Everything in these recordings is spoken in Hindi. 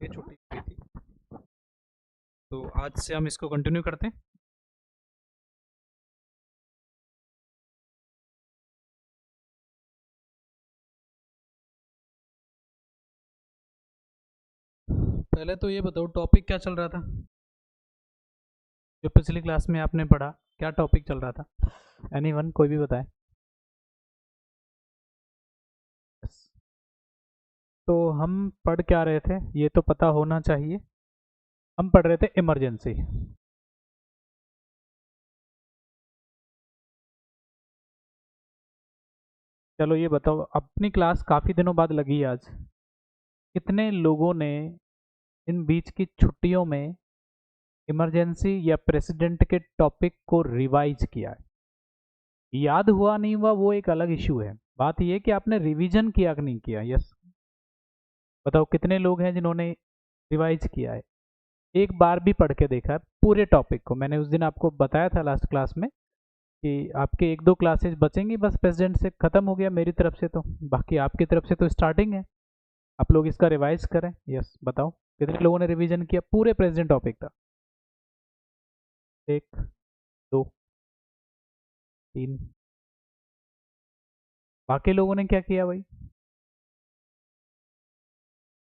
ये छुट्टी हुई थी, तो आज से हम इसको कंटिन्यू करते हैं। पहले तो ये बताओ टॉपिक क्या चल रहा था, जो पिछली क्लास में आपने पढ़ा, क्या टॉपिक चल रहा था? एनीवन, कोई भी बताए। Yes. तो हम पढ़ क्या रहे थे ये तो पता होना चाहिए। हम पढ़ रहे थे इमरजेंसी। चलो ये बताओ, अपनी क्लास काफ़ी दिनों बाद लगी आज, कितने लोगों ने इन बीच की छुट्टियों में इमरजेंसी या प्रेसिडेंट के टॉपिक को रिवाइज किया है? याद हुआ नहीं हुआ वो एक अलग इशू है, बात यह कि आपने रिवीजन किया कि नहीं किया। यस, बताओ कितने लोग हैं जिन्होंने रिवाइज किया है, एक बार भी पढ़ के देखा है पूरे टॉपिक को। मैंने उस दिन आपको बताया था लास्ट क्लास में कि आपके एक दो क्लासेस बचेंगी, बस प्रेसिडेंट से खत्म हो गया मेरी तरफ से, तो बाकी आपकी तरफ से तो स्टार्टिंग है। आप लोग इसका रिवाइज करें। यस, बताओ कितने लोगों ने रिवीजन किया पूरे प्रेसिडेंट टॉपिक का? एक, दो, तीन। बाकी लोगों ने क्या किया भाई?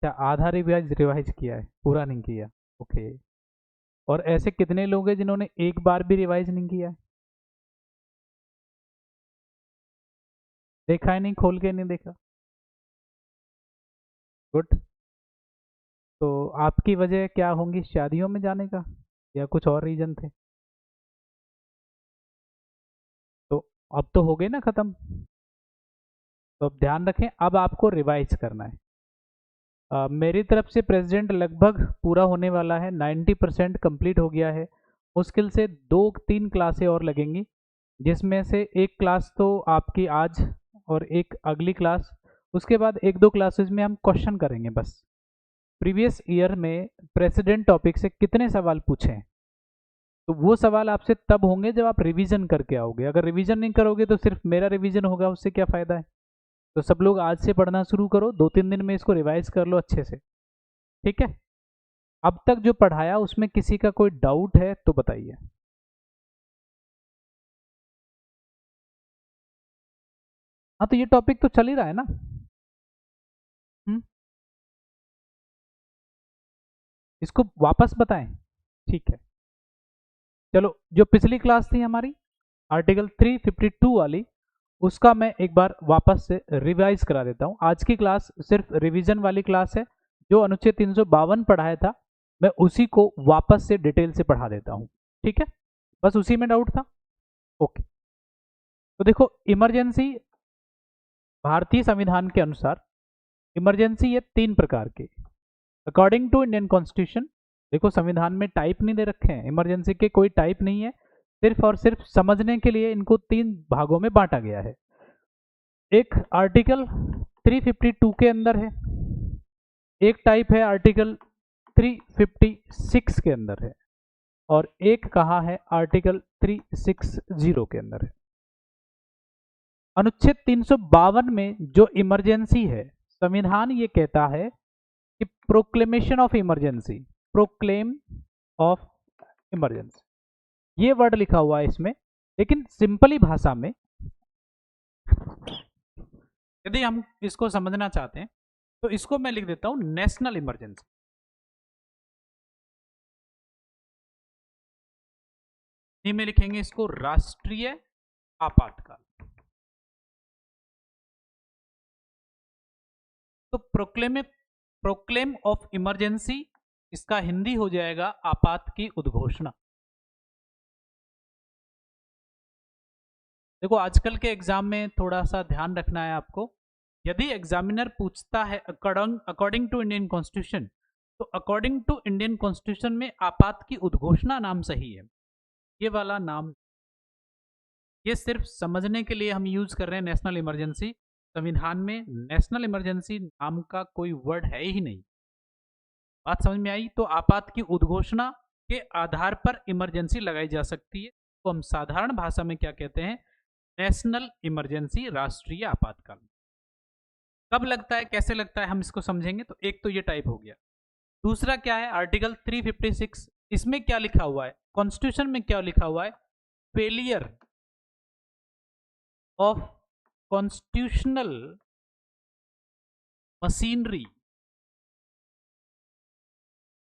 क्या आधा रिवाइज रिवाइज किया है, पूरा नहीं किया? ओके। और ऐसे कितने लोग हैं जिन्होंने एक बार भी रिवाइज नहीं किया है? देखा है नहीं, खोल के नहीं देखा? गुड। तो आपकी वजह क्या होंगी शादियों में जाने का, या कुछ और रीजन थे? तो अब तो हो गए ना खत्म, तो अब ध्यान रखें, अब आपको रिवाइज करना है। मेरी तरफ से प्रेसिडेंट लगभग पूरा होने वाला है, 90% कंप्लीट हो गया है। मुश्किल से दो तीन क्लासें और लगेंगी, जिसमें से एक क्लास तो आपकी आज और एक अगली क्लास। उसके बाद एक दो क्लासेस में हम क्वेश्चन करेंगे बस। प्रीवियस ईयर में प्रेसिडेंट टॉपिक से कितने सवाल पूछे हैं, तो वो सवाल आपसे तब होंगे जब आप रिवीजन करके आओगे। अगर रिवीजन नहीं करोगे तो सिर्फ मेरा रिवीजन होगा, उससे क्या फ़ायदा है? तो सब लोग आज से पढ़ना शुरू करो, 2-3 दिन में इसको रिवाइज कर लो अच्छे से। ठीक है? अब तक जो पढ़ाया उसमें किसी का कोई डाउट है तो बताइए। हाँ, तो ये टॉपिक तो चल ही रहा है ना। हम्म, इसको वापस बताएं। ठीक है, चलो जो पिछली क्लास थी हमारी आर्टिकल 352 वाली, उसका मैं एक बार वापस से रिवाइज करा देता हूँ। आज की क्लास सिर्फ रिवीजन वाली क्लास है। जो अनुच्छेद 352 पढ़ाया था मैं उसी को वापस से डिटेल से पढ़ा देता हूँ। ठीक है, बस उसी में डाउट था। ओके, तो देखो इमरजेंसी, भारतीय संविधान के अनुसार इमरजेंसी ये तीन प्रकार के, अकॉर्डिंग टू इंडियन कॉन्स्टिट्यूशन। देखो संविधान में टाइप नहीं दे रखे हैं, इमरजेंसी के कोई टाइप नहीं है, सिर्फ और सिर्फ समझने के लिए इनको तीन भागों में बांटा गया है। एक आर्टिकल 352 के अंदर है, एक टाइप है आर्टिकल 356 के अंदर है, और एक कहाँ है आर्टिकल 360 के अंदर है। अनुच्छेद 352 में जो इमरजेंसी है, संविधान ये कहता है कि proclamation of emergency, proclaim of emergency, ये वर्ड लिखा हुआ है इसमें। लेकिन सिंपली भाषा में यदि हम इसको समझना चाहते हैं तो इसको मैं लिख देता हूं नेशनल इमरजेंसी। हिंदी में लिखेंगे इसको राष्ट्रीय आपातकाल। तो प्रोक्लेम ऑफ इमरजेंसी, इसका हिंदी हो जाएगा आपात की उद्घोषणा। देखो आजकल के एग्जाम में थोड़ा सा ध्यान रखना है आपको। यदि एग्जामिनर पूछता है अकॉर्डिंग टू इंडियन कॉन्स्टिट्यूशन, तो अकॉर्डिंग टू इंडियन कॉन्स्टिट्यूशन में आपात की उद्घोषणा नाम सही है, ये वाला नाम। ये सिर्फ समझने के लिए हम यूज कर रहे हैं नेशनल इमरजेंसी। संविधान में नेशनल इमरजेंसी नाम का कोई वर्ड है ही नहीं। बात समझ में आई? तो आपात की उद्घोषणा के आधार पर इमरजेंसी लगाई जा सकती है, तो हम साधारण भाषा में क्या कहते हैं? नेशनल इमरजेंसी, राष्ट्रीय आपातकाल। कब लगता है, कैसे लगता है, हम इसको समझेंगे। तो एक तो ये टाइप हो गया। दूसरा क्या है आर्टिकल 356, इसमें क्या लिखा हुआ है, कॉन्स्टिट्यूशन में क्या लिखा हुआ है, failure of constitutional machinery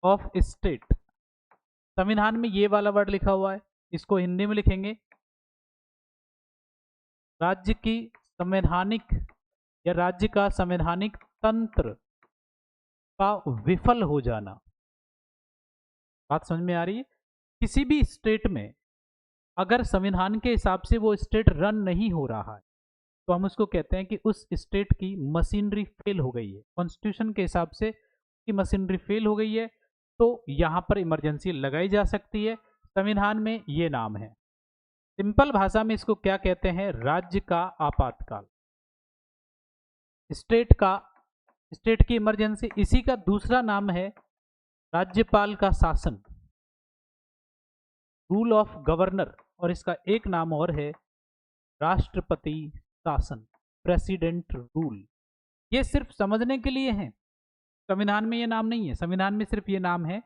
of state. संविधान में ये वाला वर्ड लिखा हुआ है, इसको हिंदी में लिखेंगे राज्य की संवैधानिक या राज्य का संवैधानिक तंत्र का विफल हो जाना। बात समझ में आ रही है? किसी भी स्टेट में अगर संविधान के हिसाब से वो स्टेट रन नहीं हो रहा है तो हम उसको कहते हैं कि उस स्टेट की मशीनरी फेल हो गई है, कॉन्स्टिट्यूशन के हिसाब से की मशीनरी फेल हो गई है, तो यहां पर इमरजेंसी लगाई जा सकती है। संविधान में ये नाम है, सिंपल भाषा में इसको क्या कहते हैं, राज्य का आपातकाल, स्टेट की इमरजेंसी। इसी का दूसरा नाम है राज्यपाल का शासन, रूल ऑफ गवर्नर, और इसका एक नाम और है राष्ट्रपति शासन, प्रेसिडेंट रूल। ये सिर्फ समझने के लिए है, संविधान में ये नाम नहीं है, संविधान में सिर्फ ये नाम है,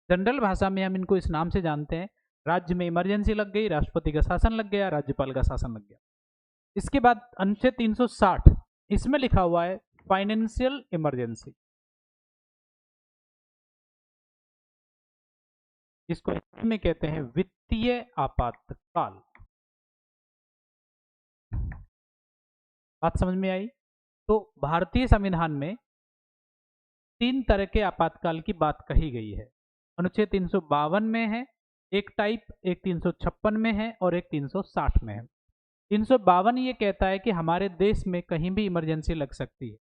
जनरल भाषा में हम इनको इस नाम से जानते हैं। राज्य में इमरजेंसी लग गई, राष्ट्रपति का शासन लग गया, राज्यपाल का शासन लग गया। इसके बाद अनुच्छेद 360, इसमें लिखा हुआ है फाइनेंशियल इमरजेंसी, इसको हिंदी में कहते हैं वित्तीय आपातकाल। बात समझ में आई? तो भारतीय संविधान में 3 तरह के आपातकाल की बात कही गई है। अनुच्छेद 352 में है एक टाइप, एक 356 में है और एक 360 में है। 352 ये कहता है कि हमारे देश में कहीं भी इमरजेंसी लग सकती है।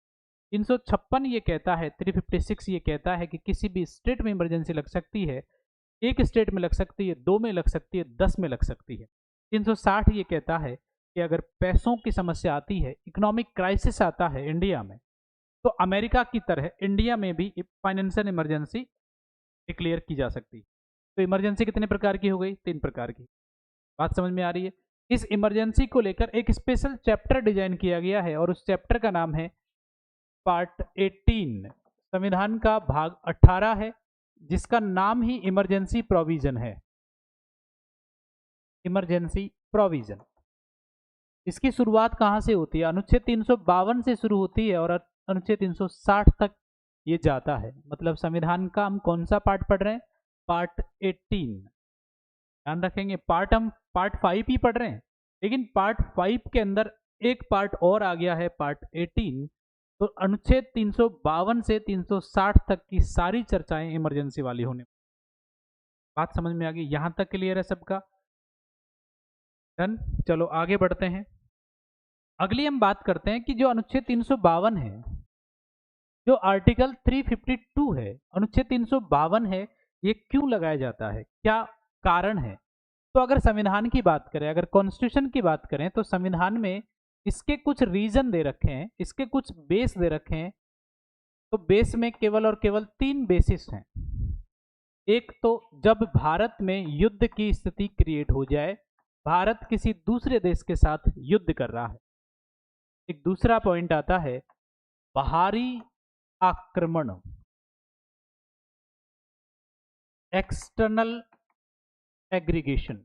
356 ये कहता है, 356 ये कहता है कि किसी भी स्टेट में इमरजेंसी लग सकती है, एक स्टेट में लग सकती है, 2 में लग सकती है, 10 में लग सकती है। 360 ये कहता है कि अगर पैसों की समस्या आती है, इकोनॉमिक क्राइसिस आता है इंडिया में, तो अमेरिका की तरह इंडिया में भी फाइनेंशियल इमरजेंसी डिक्लेयर की जा सकती है। तो इमरजेंसी कितने प्रकार की हो गई? 3 प्रकार की। बात समझ में आ रही है? इस इमरजेंसी को लेकर एक स्पेशल चैप्टर डिजाइन किया गया है और उस चैप्टर का नाम है पार्ट 18, संविधान का भाग 18 है, जिसका नाम ही इमरजेंसी प्रोविजन है। इमरजेंसी प्रोविजन, इसकी शुरुआत कहां से होती है? अनुच्छेद 352 से शुरू होती है और अनुच्छेद 360 तक ये जाता है। मतलब संविधान का हम कौन सा पार्ट पढ़ रहे हैं? पार्ट 18। ध्यान रखेंगे, हम पार्ट 5 ही पढ़ रहे हैं, लेकिन पार्ट 5 के अंदर एक पार्ट और आ गया है, पार्ट 18। तो अनुच्छेद 352 से 360 तक की सारी चर्चाएं इमरजेंसी वाली होने। बात समझ में आ गई? यहां तक क्लियर है सबका? डन। चलो आगे बढ़ते हैं। अगली हम बात करते हैं कि जो अनुच्छेद 352 है, जो आर्टिकल 352 है, अनुच्छेद 352 है, ये क्यों लगाया जाता है, क्या कारण है? तो अगर संविधान की बात करें, अगर कॉन्स्टिट्यूशन की बात करें, तो संविधान में इसके कुछ रीजन दे रखे हैं, इसके कुछ बेस दे रखे हैं। तो बेस में केवल और केवल 3 बेसिस हैं। एक तो जब भारत में युद्ध की स्थिति क्रिएट हो जाए, भारत किसी दूसरे देश के साथ युद्ध कर रहा है। एक दूसरा पॉइंट आता है बाहरी आक्रमण, एक्सटर्नल एग्रीगेशन,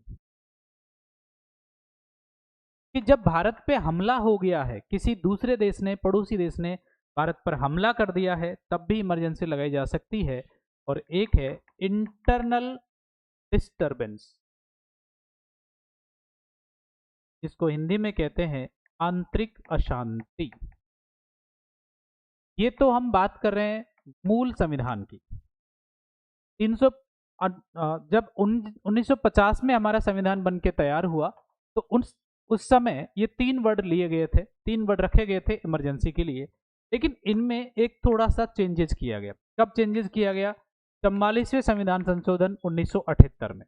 कि जब भारत पे हमला हो गया है, किसी दूसरे देश ने, पड़ोसी देश ने भारत पर हमला कर दिया है, तब भी इमरजेंसी लगाई जा सकती है। और एक है इंटरनल डिस्टरबेंस, जिसको हिंदी में कहते हैं आंतरिक अशांति। ये तो हम बात कर रहे हैं मूल संविधान की। 300 जब 1950 में हमारा संविधान बन के तैयार हुआ, तो उस समय ये 3 वर्ड लिए गए थे, 3 वर्ड रखे गए थे इमरजेंसी के लिए। लेकिन इनमें एक थोड़ा सा चेंजेस किया गया। कब चेंजेस किया गया? 44वें संविधान संशोधन 1978 में।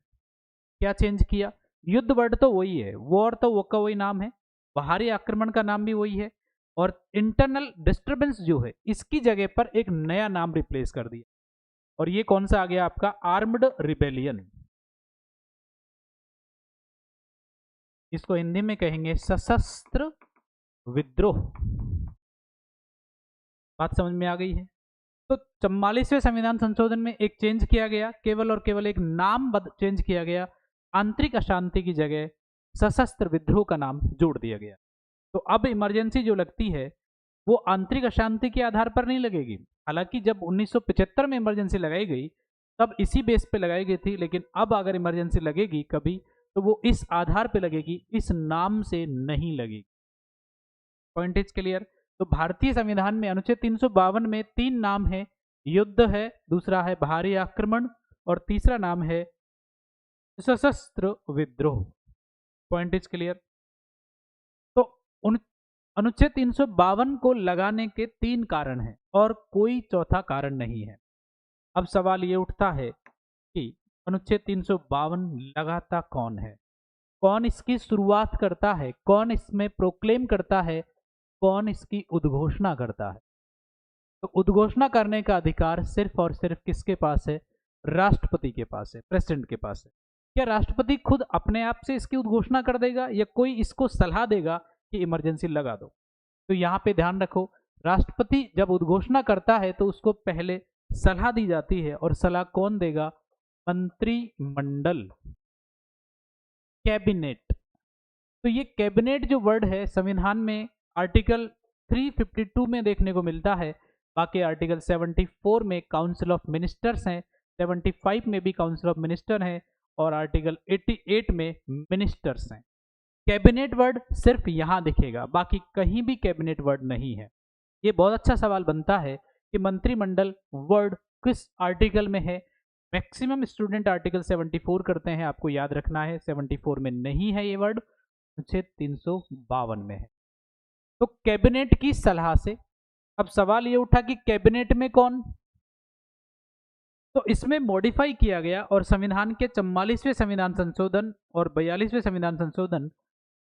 क्या चेंज किया? युद्ध वर्ड तो वही है, वॉर तो वो का वही नाम है, बाहरी आक्रमण का नाम भी वही है, और इंटरनल डिस्टर्बेंस जो है, इसकी जगह पर एक नया नाम रिप्लेस कर दिया। और ये कौन सा आ गया आपका? Armed rebellion. इसको हिंदी में कहेंगे सशस्त्र विद्रोह। बात समझ में आ गई है? तो 44वें संविधान संशोधन में एक चेंज किया गया, केवल और केवल एक नाम चेंज किया गया। आंतरिक अशांति की जगह सशस्त्र विद्रोह का नाम जोड़ दिया गया। तो अब इमरजेंसी जो लगती है वो आंतरिक अशांति के आधार पर नहीं लगेगी। हालांकि जब 1975 में इमरजेंसी लगाई गई तब इसी बेस पे लगाई गई थी, लेकिन अब अगर इमरजेंसी लगेगी कभी तो वो इस आधार पे लगेगी, इस नाम से नहीं लगेगी। Point is clear. तो भारतीय संविधान में अनुच्छेद 352 में 3 नाम है, युद्ध है, दूसरा है भारी आक्रमण और तीसरा नाम है सशस्त्र विद्रोह। Point is clear. तो अनुच्छेद 352 को लगाने के 3 कारण हैं और कोई चौथा कारण नहीं है। अब सवाल ये उठता है कि अनुच्छेद 352 लगाता कौन है, कौन इसकी शुरुआत करता है, कौन इसमें प्रोक्लेम करता है, कौन इसकी उद्घोषणा करता है। तो उद्घोषणा करने का अधिकार सिर्फ और सिर्फ किसके पास है? राष्ट्रपति के पास है, प्रेसिडेंट के पास है। क्या राष्ट्रपति खुद अपने आप से इसकी उद्घोषणा कर देगा या कोई इसको सलाह देगा कि इमरजेंसी लगा दो? तो यहाँ पे ध्यान रखो, राष्ट्रपति जब उद्घोषणा करता है तो उसको पहले सलाह दी जाती है, और सलाह कौन देगा? मंत्रिमंडल, कैबिनेट। तो ये कैबिनेट जो वर्ड है संविधान में आर्टिकल 352 में देखने को मिलता है। बाकी आर्टिकल 74 में काउंसिल ऑफ मिनिस्टर्स हैं, 75 में भी काउंसिल ऑफ मिनिस्टर हैं और आर्टिकल 88 में मिनिस्टर्स हैं। कैबिनेट वर्ड सिर्फ यहां दिखेगा, बाकी कहीं भी कैबिनेट वर्ड नहीं है। ये बहुत अच्छा सवाल बनता है कि मंत्रिमंडल वर्ड किस आर्टिकल में है। मैक्सिमम स्टूडेंट आर्टिकल 74 करते हैं, आपको याद रखना है 74 में नहीं है ये वर्ड, अनुच्छेद 352 में है। तो कैबिनेट की सलाह से अब सवाल ये उठा कि कैबिनेट में कौन? तो इसमें मॉडिफाई किया गया और संविधान के 44वें संविधान संशोधन और 42वें संविधान संशोधन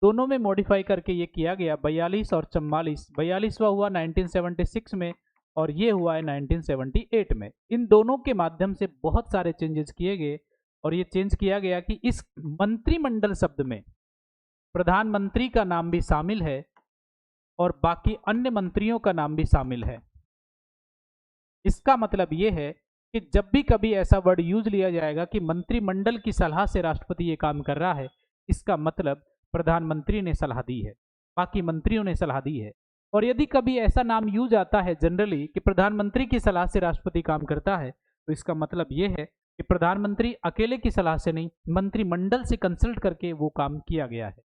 दोनों में मॉडिफाई करके ये किया गया। 42 और 44, 42वां हुआ 1976 में और ये हुआ है 1978 में। इन दोनों के माध्यम से बहुत सारे चेंजेस किए गए और ये चेंज किया गया कि इस मंत्रिमंडल शब्द में प्रधानमंत्री का नाम भी शामिल है और बाकी अन्य मंत्रियों का नाम भी शामिल है। इसका मतलब ये है कि जब भी कभी ऐसा वर्ड यूज लिया जाएगा कि मंत्रिमंडल की सलाह से राष्ट्रपति ये काम कर रहा है, इसका मतलब प्रधानमंत्री ने सलाह दी है, बाकी मंत्रियों ने सलाह दी है। और यदि कभी ऐसा नाम यूज आता है जनरली कि प्रधानमंत्री की सलाह से राष्ट्रपति काम करता है, तो इसका मतलब ये है कि प्रधानमंत्री अकेले की सलाह से नहीं, मंत्रिमंडल से कंसल्ट करके वो काम किया गया है।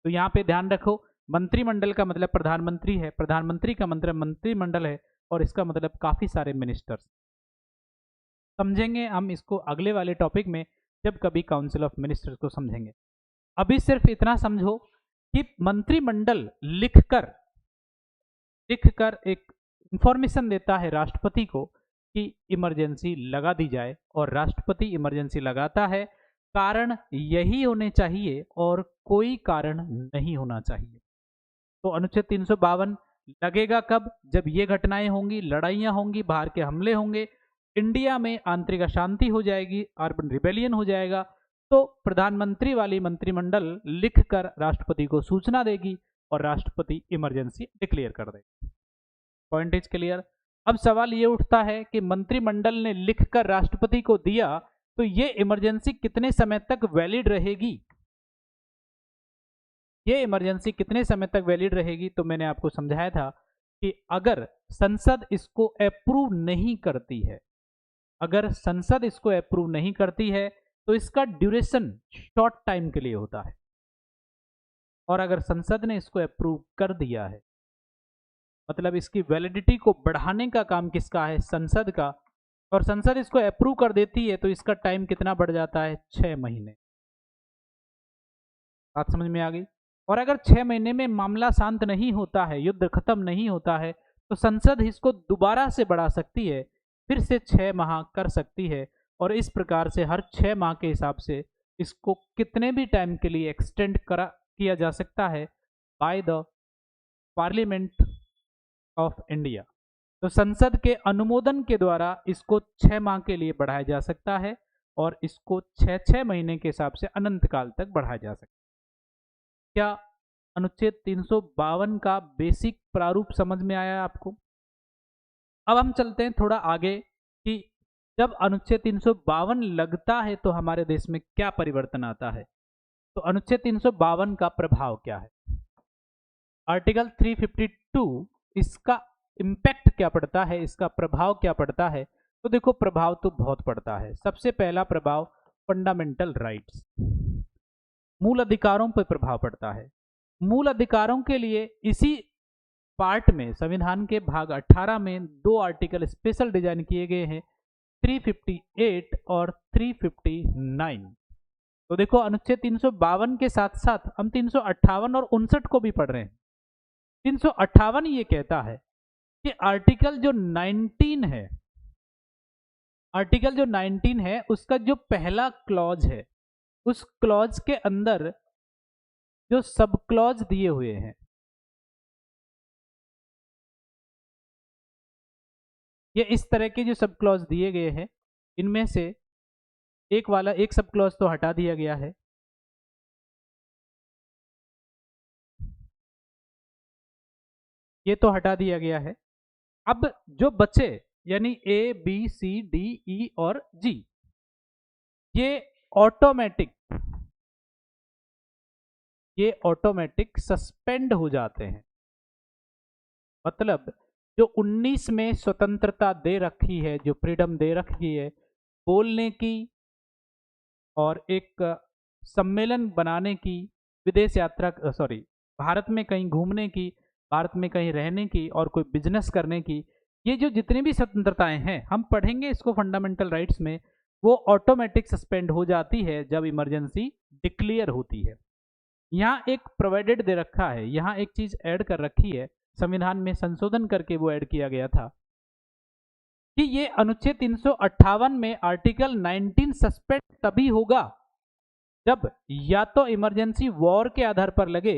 तो यहाँ पे ध्यान रखो, मंत्रिमंडल का मतलब प्रधानमंत्री है, प्रधानमंत्री का मतलब मंत्रिमंडल है और इसका मतलब काफी सारे मिनिस्टर्स। समझेंगे हम इसको अगले वाले टॉपिक में जब कभी काउंसिल ऑफ मिनिस्टर्स को समझेंगे। अभी सिर्फ इतना समझो कि मंत्रिमंडल लिखकर एक इंफॉर्मेशन देता है राष्ट्रपति को कि इमरजेंसी लगा दी जाए, और राष्ट्रपति इमरजेंसी लगाता है। कारण यही होने चाहिए और कोई कारण नहीं होना चाहिए। तो अनुच्छेद 352 लगेगा कब? जब ये घटनाएं होंगी, लड़ाइयां होंगी, बाहर के हमले होंगे, इंडिया में आंतरिक अशांति हो जाएगी, अर्बन रिबेलियन हो जाएगा, तो प्रधानमंत्री वाली मंत्रिमंडल लिखकर राष्ट्रपति को सूचना देगी और राष्ट्रपति इमरजेंसी डिक्लेयर कर देगा। Point is clear. अब सवाल ये उठता है कि मंत्रिमंडल ने लिखकर राष्ट्रपति को दिया तो ये इमरजेंसी कितने समय तक वैलिड रहेगी? ये इमरजेंसी कितने समय तक वैलिड रहेगी? तो मैंने आपको समझाया था कि अगर संसद इसको अप्रूव नहीं करती है, अगर संसद इसको अप्रूव नहीं करती है तो इसका ड्यूरेशन शॉर्ट टाइम के लिए होता है, और अगर संसद ने इसको अप्रूव कर दिया है मतलब इसकी वैलिडिटी को बढ़ाने का काम किसका है? संसद का। और संसद इसको अप्रूव कर देती है तो इसका टाइम कितना बढ़ जाता है? 6 महीने। बात समझ में आ गई? और अगर 6 महीने में मामला शांत नहीं होता है, युद्ध खत्म नहीं होता है, तो संसद इसको दोबारा से बढ़ा सकती है, फिर से 6 माह कर सकती है, और इस प्रकार से हर 6 माह के हिसाब से इसको कितने भी टाइम के लिए एक्सटेंड किया जा सकता है by the parliament of India. तो संसद के अनुमोदन के द्वारा इसको 6 माह के लिए बढ़ाया जा सकता है और इसको 6-6 महीने के हिसाब से अनंत काल तक बढ़ाया जा सकता है। क्या अनुच्छेद 352 का बेसिक प्रारूप समझ में आया आपको? अब हम चलते हैं थोड़ा आगे कि जब अनुच्छेद 352 लगता है तो हमारे देश में क्या परिवर्तन आता है। तो अनुच्छेद 352 का प्रभाव क्या है, आर्टिकल 352 इसका इम्पैक्ट क्या पड़ता है, इसका प्रभाव क्या पड़ता है। तो देखो प्रभाव तो बहुत पड़ता है। सबसे पहला प्रभाव फंडामेंटल राइट्स, मूल अधिकारों पर प्रभाव पड़ता है। मूल अधिकारों के लिए इसी पार्ट में संविधान के भाग 18 में दो आर्टिकल स्पेशल डिजाइन किए गए हैं, 358 और 359। तो देखो अनुच्छेद 352 के साथ साथ हम 358 और 59 को भी पढ़ रहे हैं। 358 ये कहता है कि आर्टिकल जो 19 है उसका जो पहला क्लॉज है, उस क्लॉज के अंदर जो सब क्लॉज दिए हुए हैं, ये इस तरह के जो सब क्लॉज दिए गए हैं, इनमें से एक सब क्लॉज तो हटा दिया गया है। ये तो हटा दिया गया है। अब जो बचे यानी A B C D E और जी, ये ऑटोमेटिक सस्पेंड हो जाते हैं। मतलब जो 19 में स्वतंत्रता दे रखी है, जो फ्रीडम दे रखी है बोलने की और एक सम्मेलन बनाने की, विदेश यात्रा भारत में कहीं घूमने की, भारत में कहीं रहने की और कोई बिजनेस करने की, ये जो जितनी भी स्वतंत्रताएं हैं हम पढ़ेंगे इसको फंडामेंटल राइट्स में, वो ऑटोमेटिक सस्पेंड हो जाती है जब इमरजेंसी डिक्लेयर होती है। यहाँ एक प्रोवाइडेड दे रखा है, यहाँ एक चीज ऐड कर रखी है, संविधान में संशोधन करके वो ऐड किया गया था कि ये अनुच्छेद 358 में आर्टिकल 19 सस्पेंड तभी होगा जब या तो इमरजेंसी वॉर के आधार पर लगे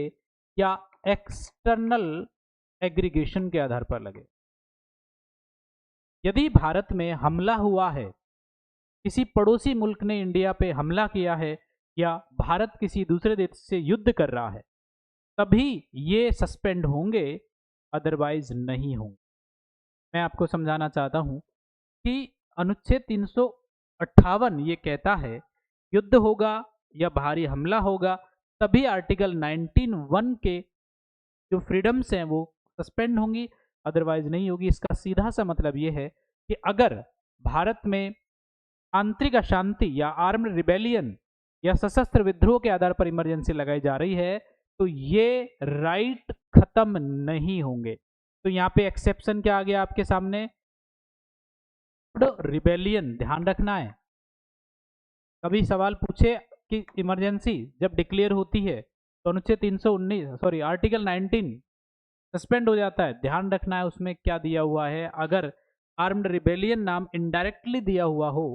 या एक्सटर्नल एग्रीगेशन के आधार पर लगे। यदि भारत में हमला हुआ है, किसी पड़ोसी मुल्क ने इंडिया पे हमला किया है या भारत किसी दूसरे देश से युद्ध कर रहा है, तभी ये सस्पेंड होंगे, अदरवाइज नहीं होंगे। मैं आपको समझाना चाहता हूं कि अनुच्छेद 358 ये कहता है युद्ध होगा या भारी हमला होगा तभी आर्टिकल 19(1) के जो फ्रीडम्स हैं वो सस्पेंड होंगी, अदरवाइज नहीं होगी। इसका सीधा सा मतलब ये है कि अगर भारत में आंतरिक अशांति या आर्म्ड रिबेलियन या सशस्त्र विद्रोह के आधार पर इमरजेंसी लगाई जा रही है तो ये राइट खत्म नहीं होंगे। तो यहाँ पे एक्सेप्शन क्या आ गया आपके सामने, रिबेलियन, ध्यान रखना है। कभी सवाल पूछे कि इमरजेंसी जब डिक्लेयर होती है तो अनुच्छेद 319 आर्टिकल 19 सस्पेंड हो जाता है, ध्यान रखना है उसमें क्या दिया हुआ है। अगर आर्म्ड रिबेलियन नाम इनडायरेक्टली दिया हुआ हो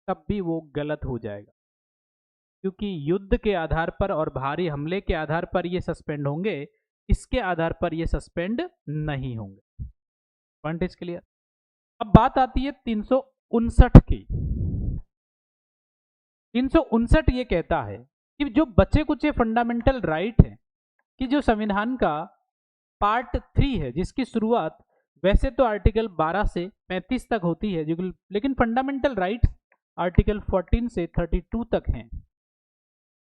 तब भी वो गलत हो जाएगा, क्योंकि युद्ध के आधार पर और भारी हमले के आधार पर ये सस्पेंड होंगे, इसके आधार पर ये सस्पेंड नहीं होंगे। Point is clear. अब बात आती है 359 की। 359 ये कहता है कि जो बचे कुचे फंडामेंटल राइट है, कि जो संविधान का पार्ट 3 है जिसकी शुरुआत वैसे तो आर्टिकल 12 से 35 तक होती है, लेकिन फंडामेंटल राइट्स आर्टिकल 14 से 32 तक हैं।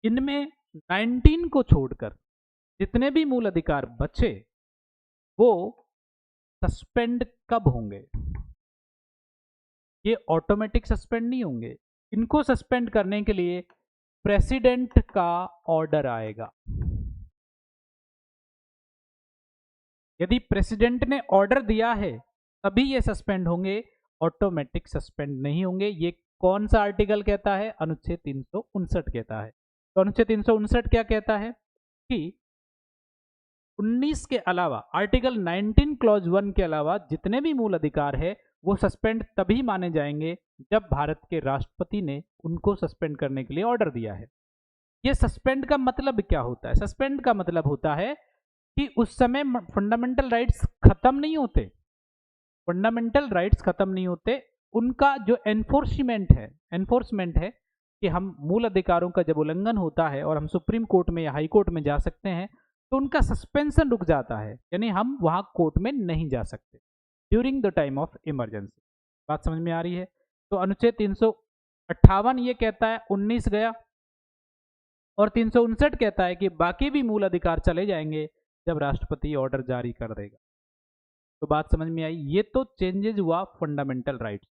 इनमें 19 को छोड़कर जितने भी मूल अधिकार बचे वो सस्पेंड कब होंगे, ये ऑटोमेटिक सस्पेंड नहीं होंगे। इनको सस्पेंड करने के लिए प्रेसिडेंट का ऑर्डर आएगा। यदि प्रेसिडेंट ने ऑर्डर दिया है तभी ये सस्पेंड होंगे, ऑटोमेटिक सस्पेंड नहीं होंगे। ये कौन सा आर्टिकल कहता है, अनुच्छेद 359 कहता है। तो अनुच्छेद 359 क्या कहता है कि 19 के अलावा आर्टिकल 19 क्लॉज 1 के अलावा जितने भी मूल अधिकार है वो सस्पेंड तभी माने जाएंगे जब भारत के राष्ट्रपति ने उनको सस्पेंड करने के लिए ऑर्डर दिया है। ये सस्पेंड का मतलब क्या होता है, सस्पेंड का मतलब होता है कि उस समय फंडामेंटल राइट्स खत्म नहीं होते, फंडामेंटल राइट्स खत्म नहीं होते, उनका जो एनफोर्समेंट है कि हम मूल अधिकारों का जब उल्लंघन होता है और हम सुप्रीम कोर्ट में या हाई कोर्ट में जा सकते हैं तो उनका सस्पेंशन रुक जाता है, यानी हम वहां कोर्ट में नहीं जा सकते। During the time of emergency. बात समझ में आ रही है? तो अनुच्छेद 358 ये कहता है 19 गया, और 359 कहता है कि बाकी भी मूल अधिकार चले जाएंगे जब राष्ट्रपति ऑर्डर जारी कर देगा। तो बात समझ में आई? ये तो चेंजेज हुआ फंडामेंटल राइट्स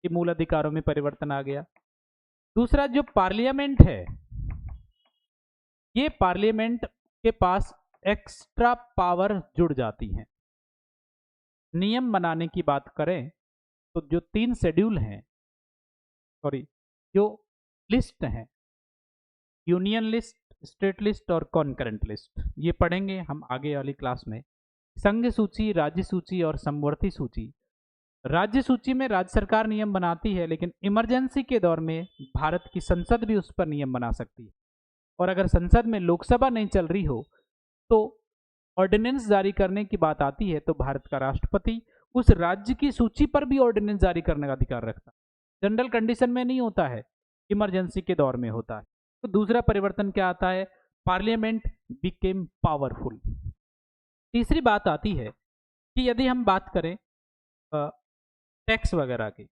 कि मूल अधिकारों में परिवर्तन आ गया। दूसरा, जो पार्लियामेंट है, ये पार्लियामेंट के पास एक्स्ट्रा पावर जुड़ जाती हैं। नियम बनाने की बात करें तो जो 3 शेड्यूल हैं, सॉरी, जो लिस्ट हैं, यूनियन लिस्ट, स्टेट लिस्ट और कॉन्करेंट लिस्ट, ये पढ़ेंगे हम आगे वाली क्लास में। संघ सूची, राज्य सूची और समवर्ती सूची। राज्य सूची में राज्य सरकार नियम बनाती है, लेकिन इमरजेंसी के दौर में भारत की संसद भी उस पर नियम बना सकती है। और अगर संसद में लोकसभा नहीं चल रही हो तो ऑर्डिनेंस जारी करने की बात आती है, तो भारत का राष्ट्रपति उस राज्य की सूची पर भी ऑर्डिनेंस जारी करने का अधिकार रखता है। जनरल कंडीशन में नहीं होता है, इमरजेंसी के दौर में होता है। तो दूसरा परिवर्तन क्या आता है? Parliament became powerful. तीसरी बात आती है कि यदि हम बात करें टैक्स वगैरह की,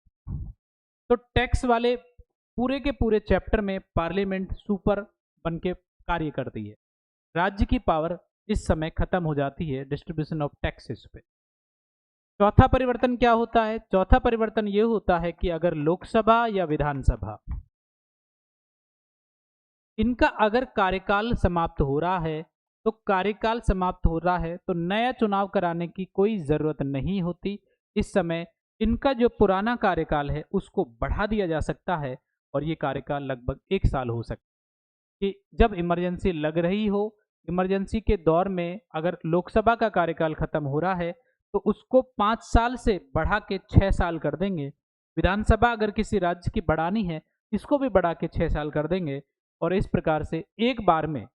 तो टैक्स वाले पूरे के पूरे चैप्टर में पार्लियामेंट सुपर बन के कार्य करती है। राज्य की पावर इस समय खत्म हो जाती है डिस्ट्रीब्यूशन ऑफ टैक्सेस पे। चौथा परिवर्तन क्या होता है? चौथा परिवर्तन यह होता है कि अगर लोकसभा या विधानसभा, इनका अगर कार्यकाल समाप्त हो रहा है, तो कार्यकाल समाप्त हो रहा है तो नया चुनाव कराने की कोई जरूरत नहीं होती। इस समय इनका जो पुराना कार्यकाल है उसको बढ़ा दिया जा सकता है, और ये कार्यकाल लगभग 1 साल हो सकता है। कि जब इमरजेंसी लग रही हो, इमरजेंसी के दौर में अगर लोकसभा का कार्यकाल खत्म हो रहा है तो उसको 5 साल से बढ़ा के 6 साल कर देंगे। विधानसभा अगर किसी राज्य की बढ़ानी है, इसको भी बढ़ा के 6 साल कर देंगे, और इस प्रकार से एक बार में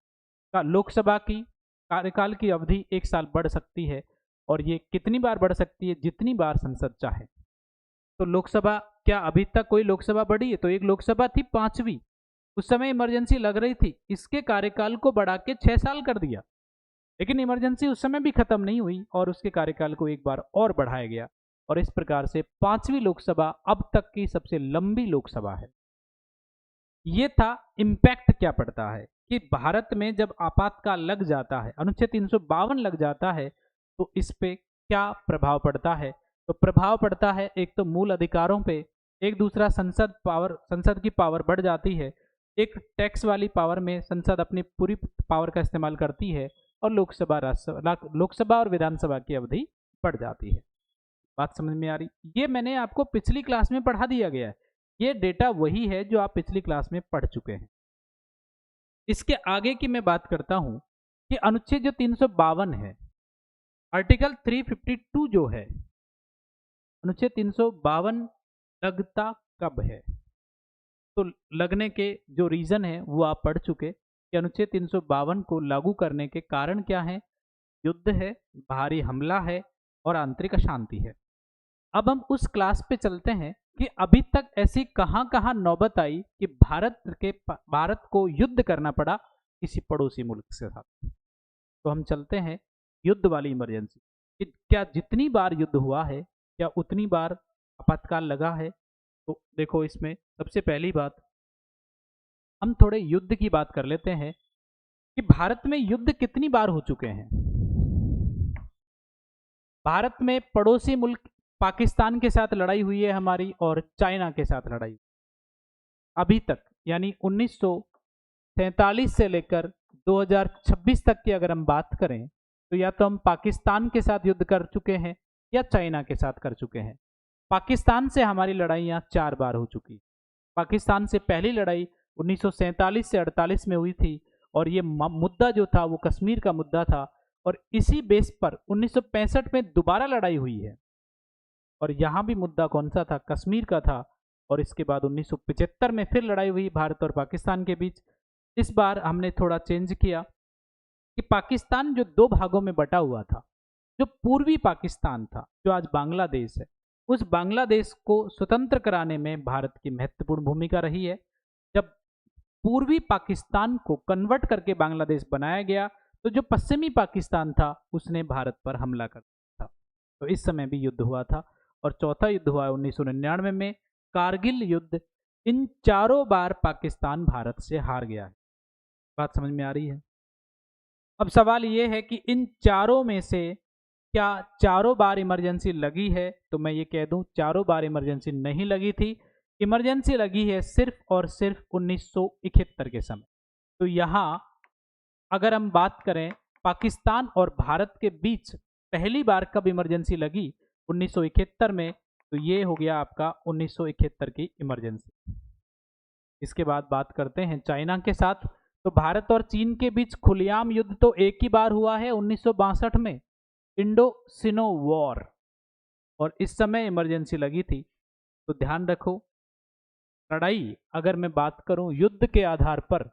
का लोकसभा की कार्यकाल की अवधि 1 साल बढ़ सकती है। और ये कितनी बार बढ़ सकती है? जितनी बार संसद चाहे। तो लोकसभा, क्या अभी तक कोई लोकसभा बढ़ी है? तो एक लोकसभा थी 5वीं, उस समय इमरजेंसी लग रही थी, इसके कार्यकाल को बढ़ा के 6 साल कर दिया, लेकिन इमरजेंसी उस समय भी खत्म नहीं हुई और उसके कार्यकाल को एक बार और बढ़ाया गया, और इस प्रकार से 5वीं लोकसभा अब तक की सबसे लंबी लोकसभा है। ये था इम्पैक्ट क्या पड़ता है कि भारत में जब आपातकाल लग जाता है, अनुच्छेद 352 लग जाता है, तो इस पे क्या प्रभाव पड़ता है? तो प्रभाव पड़ता है एक तो मूल अधिकारों पे, एक दूसरा संसद की पावर बढ़ जाती है, एक टैक्स वाली पावर में संसद अपनी पूरी पावर का इस्तेमाल करती है, और लोकसभा और विधानसभा की अवधि बढ़ जाती है। बात समझ में आ रही? ये मैंने आपको पिछली क्लास में पढ़ा दिया गया है, ये डेटा वही है जो आप पिछली क्लास में पढ़ चुके हैं। इसके आगे की मैं बात करता हूं कि अनुच्छेद जो 352 है, आर्टिकल 352 जो है, अनुच्छेद 352 लगता कब है? तो लगने के जो रीजन है वो आप पढ़ चुके कि अनुच्छेद 352 को लागू करने के कारण क्या है? युद्ध है, बाहरी हमला है और आंतरिक अशांति है। अब हम उस क्लास पे चलते हैं कि अभी तक ऐसी कहां कहां नौबत आई कि भारत को युद्ध करना पड़ा किसी पड़ोसी मुल्क के साथ। तो हम चलते हैं युद्ध वाली इमरजेंसी कि क्या जितनी बार युद्ध हुआ है, क्या उतनी बार आपातकाल लगा है? तो देखो, इसमें सबसे पहली बात हम थोड़े युद्ध की बात कर लेते हैं कि भारत में युद्ध कितनी बार हो चुके हैं। भारत में पड़ोसी मुल्क पाकिस्तान के साथ लड़ाई हुई है हमारी, और चाइना के साथ लड़ाई अभी तक, यानी 1947 से लेकर 2026 तक की अगर हम बात करें तो या तो हम पाकिस्तान के साथ युद्ध कर चुके हैं या चाइना के साथ कर चुके हैं। पाकिस्तान से हमारी लड़ाइयाँ 4 बार हो चुकी। पाकिस्तान से पहली लड़ाई 1947 से 48 में हुई थी, और ये मुद्दा जो था वो कश्मीर का मुद्दा था, और इसी बेस पर 1965 में दोबारा लड़ाई हुई है, और यहाँ भी मुद्दा कौन सा था? कश्मीर का था। और इसके बाद 1975 में फिर लड़ाई हुई भारत और पाकिस्तान के बीच। इस बार हमने थोड़ा चेंज किया कि पाकिस्तान जो 2 भागों में बटा हुआ था, जो पूर्वी पाकिस्तान था, जो आज बांग्लादेश है, उस बांग्लादेश को स्वतंत्र कराने में भारत की महत्वपूर्ण भूमिका रही है। जब पूर्वी पाकिस्तान को कन्वर्ट करके बांग्लादेश बनाया गया, तो जो पश्चिमी पाकिस्तान था उसने भारत पर हमला कर दिया था। तो इस समय भी युद्ध हुआ था। और चौथा युद्ध हुआ 1999 में, कारगिल युद्ध। इन चारों बार पाकिस्तान भारत से हार गया है। बात समझ में आ रही है? अब सवाल ये है कि इन चारों में से क्या चारों बार इमरजेंसी लगी है? तो मैं ये कह दूं, चारों बार इमरजेंसी नहीं लगी थी। इमरजेंसी लगी है सिर्फ और सिर्फ 1971 के समय। तो यहाँ अगर हम बात करें पाकिस्तान और भारत के बीच पहली बार कब इमरजेंसी लगी 1971 में, तो ये हो गया आपका 1971 की इमरजेंसी। इसके बाद बात करते हैं चाइना के साथ। तो भारत और चीन के बीच खुलेआम युद्ध तो एक ही बार हुआ है 1962 में, इंडो सिनो वॉर, और इस समय इमरजेंसी लगी थी। तो ध्यान रखो, लड़ाई अगर मैं बात करूं युद्ध के आधार पर,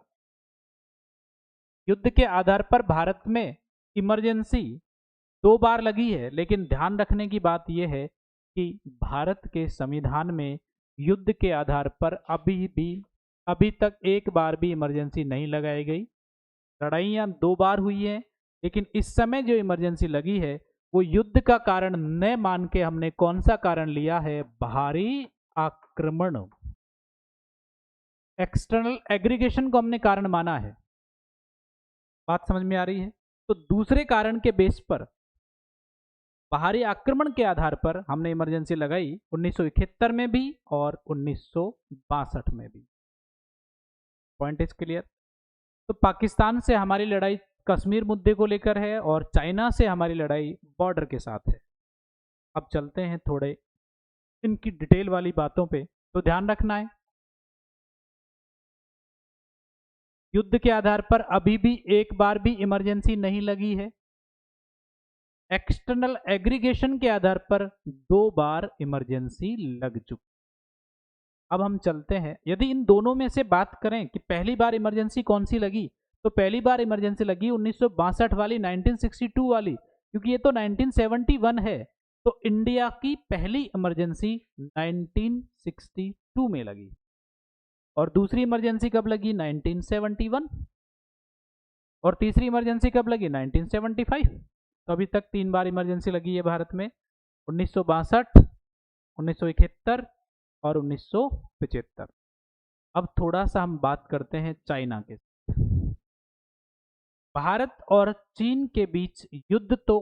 युद्ध के आधार पर भारत में इमरजेंसी 2 बार लगी है, लेकिन ध्यान रखने की बात यह है कि भारत के संविधान में युद्ध के आधार पर अभी तक एक बार भी इमरजेंसी नहीं लगाई गई। लड़ाइयाँ 2 बार हुई हैं, लेकिन इस समय जो इमरजेंसी लगी है वो युद्ध का कारण न मान के हमने कौन सा कारण लिया है? बाहरी आक्रमण, एक्सटर्नल एग्रीगेशन को हमने कारण माना है। बात समझ में आ रही है? तो दूसरे कारण के बेस पर, बाहरी आक्रमण के आधार पर हमने इमरजेंसी लगाई 1971 में भी और 1962 में भी। Point is clear? तो पाकिस्तान से हमारी लड़ाई कश्मीर मुद्दे को लेकर है और चाइना से हमारी लड़ाई बॉर्डर के साथ है। अब चलते हैं थोड़े इनकी डिटेल वाली बातों पे। तो ध्यान रखना है, युद्ध के आधार पर अभी भी एक बार भी इमरजेंसी नहीं लगी है। एक्सटर्नल एग्रीगेशन के आधार पर 2 बार इमरजेंसी लग चुकी। अब हम चलते हैं, यदि इन दोनों में से बात करें कि पहली बार इमरजेंसी कौन सी लगी, तो पहली बार इमरजेंसी लगी 1962 वाली, 1962 वाली, क्योंकि ये तो 1971 है। तो इंडिया की पहली इमरजेंसी 1962 में लगी और दूसरी इमरजेंसी कब लगी? 1971। और तीसरी इमरजेंसी कब लगी? 1975। तो अभी तक 3 बार इमरजेंसी लगी है भारत में, 1962, 1971 और 1975। अब थोड़ा सा हम बात करते हैं चाइना के। भारत और चीन के बीच युद्ध तो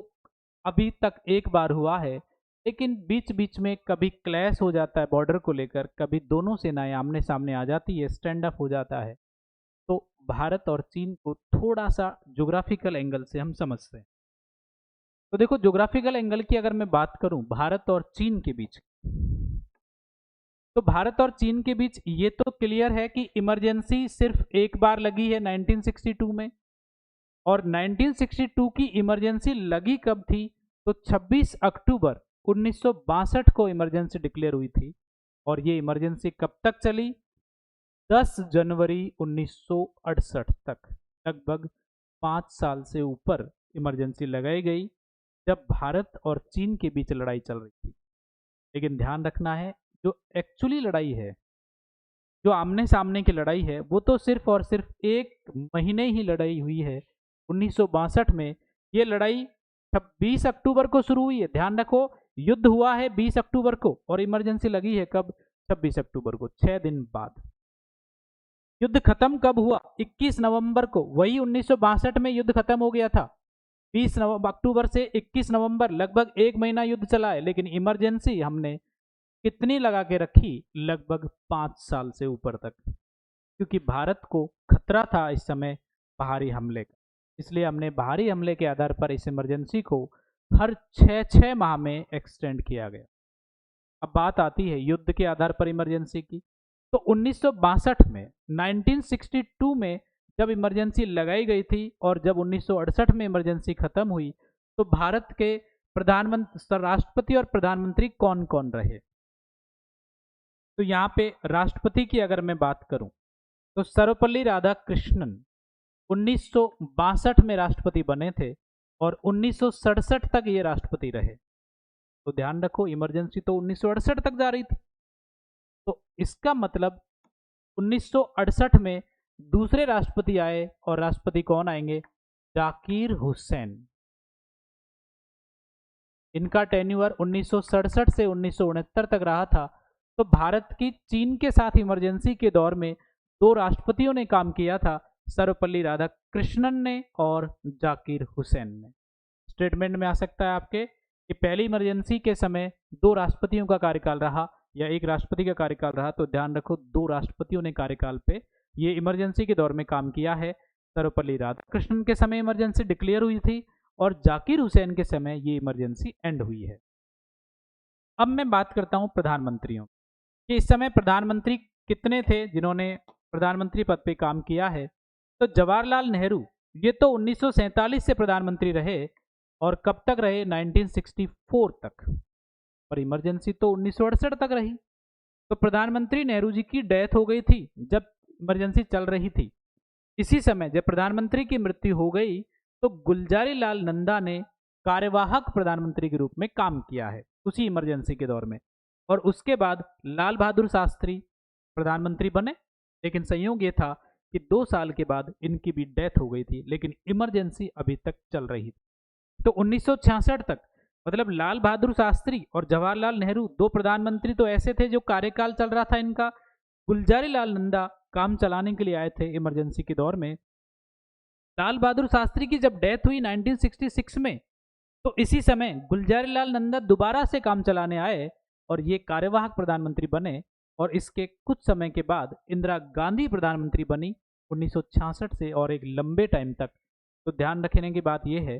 अभी तक एक बार हुआ है, लेकिन बीच बीच में कभी क्लैश हो जाता है बॉर्डर को लेकर, कभी दोनों सेनाएं आमने सामने आ जाती है, स्टैंड अप हो जाता है। तो भारत और चीन को थोड़ा सा ज्योग्राफिकल एंगल से हम समझते हैं। तो देखो, ज्योग्राफिकल एंगल की अगर मैं बात करूं भारत और चीन के बीच, तो भारत और चीन के बीच ये तो क्लियर है कि इमरजेंसी सिर्फ एक बार लगी है 1962 में। और 1962 की इमरजेंसी लगी कब थी? तो 26 अक्टूबर 1962 को इमरजेंसी डिक्लेयर हुई थी। और ये इमरजेंसी कब तक चली? 10 जनवरी 1968 तक, लगभग 5 साल से ऊपर इमरजेंसी लगाई गई, जब भारत और चीन के बीच लड़ाई चल रही थी। लेकिन ध्यान रखना है, जो एक्चुअली लड़ाई है, जो आमने सामने की लड़ाई है, वो तो सिर्फ और सिर्फ 1 महीने ही लड़ाई हुई है 1962 में। ये लड़ाई 26 अक्टूबर को शुरू हुई है। ध्यान रखो, युद्ध हुआ है 20 अक्टूबर को और इमरजेंसी लगी है कब? 26 अक्टूबर को, 6 दिन बाद। युद्ध खत्म कब हुआ? 21 नवंबर को। वही 1962 में युद्ध खत्म हो गया था 20 अक्टूबर से 21 नवंबर, लगभग 1 महीना युद्ध चला है। लेकिन इमरजेंसी हमने कितनी लगा के रखी? लगभग 5 साल से ऊपर तक, क्योंकि भारत को खतरा था इस समय बाहरी हमले का। इसलिए हमने बाहरी हमले के आधार पर इस इमरजेंसी को हर 6 माह में एक्सटेंड किया गया। अब बात आती है युद्ध के आधार पर इमरजेंसी की। तो 1962 में, 1962 में जब इमरजेंसी लगाई गई थी और जब 1968 में इमरजेंसी खत्म हुई, तो भारत के प्रधानमंत्री, राष्ट्रपति और प्रधानमंत्री कौन कौन रहे? तो यहाँ पे राष्ट्रपति की अगर मैं बात करूं, तो सर्वपल्ली राधाकृष्णन 1962 में राष्ट्रपति बने थे और 1967 तक ये राष्ट्रपति रहे। तो ध्यान रखो, इमरजेंसी तो 1968 तक जा रही थी। तो इसका मतलब 1968 में दूसरे राष्ट्रपति आए, और राष्ट्रपति कौन आएंगे? जाकिर हुसैन। इनका टेन्यूअर 1967 से 1969 तक रहा था। तो भारत की चीन के साथ इमरजेंसी के दौर में दो राष्ट्रपतियों ने काम किया था, सर्वपल्ली राधाकृष्णन ने और जाकिर हुसैन ने। स्टेटमेंट में आ सकता है आपके कि पहली इमरजेंसी के समय दो राष्ट्रपतियों का कार्यकाल रहा या एक राष्ट्रपति का कार्यकाल रहा, तो ध्यान रखो दो राष्ट्रपतियों ने कार्यकाल पे ये इमरजेंसी के दौर में काम किया है। सर्वपल्ली राधाकृष्णन के समय इमरजेंसी डिक्लेयर हुई थी और जाकिर हुसैन के समय ये इमरजेंसी एंड हुई है। अब मैं बात करता हूं प्रधानमंत्रियों कि इस समय प्रधानमंत्री कितने थे जिन्होंने प्रधानमंत्री पद पे काम किया है। तो जवाहरलाल नेहरू ये तो 1947 से प्रधानमंत्री रहे और कब तक रहे, 1964 तक, और इमरजेंसी तो 1968 तक रही। तो प्रधानमंत्री नेहरू जी की डेथ हो गई थी जब इमरजेंसी चल रही थी। इसी समय जब प्रधानमंत्री की मृत्यु हो गई तो गुलजारी लाल नंदा ने कार्यवाहक प्रधानमंत्री के रूप में काम किया है उसी इमरजेंसी के दौर में, और उसके बाद लाल बहादुर शास्त्री प्रधानमंत्री बने। लेकिन संयोग ये था कि 2 साल के बाद इनकी भी डेथ हो गई थी, लेकिन इमरजेंसी अभी तक चल रही थी। तो 1966 तक मतलब लाल बहादुर शास्त्री और जवाहरलाल नेहरू दो प्रधानमंत्री तो ऐसे थे जो कार्यकाल चल रहा था इनका। गुलजारी लाल नंदा काम चलाने के लिए आए थे इमरजेंसी के दौर में। लाल बहादुर शास्त्री की जब डेथ हुई 1966 में, तो इसी समय गुलजारी लाल नंदा दोबारा से काम चलाने आए और ये कार्यवाहक प्रधानमंत्री बने। और इसके कुछ समय के बाद इंदिरा गांधी प्रधानमंत्री बनी 1966 से और एक लंबे टाइम तक। तो ध्यान रखने की बात यह है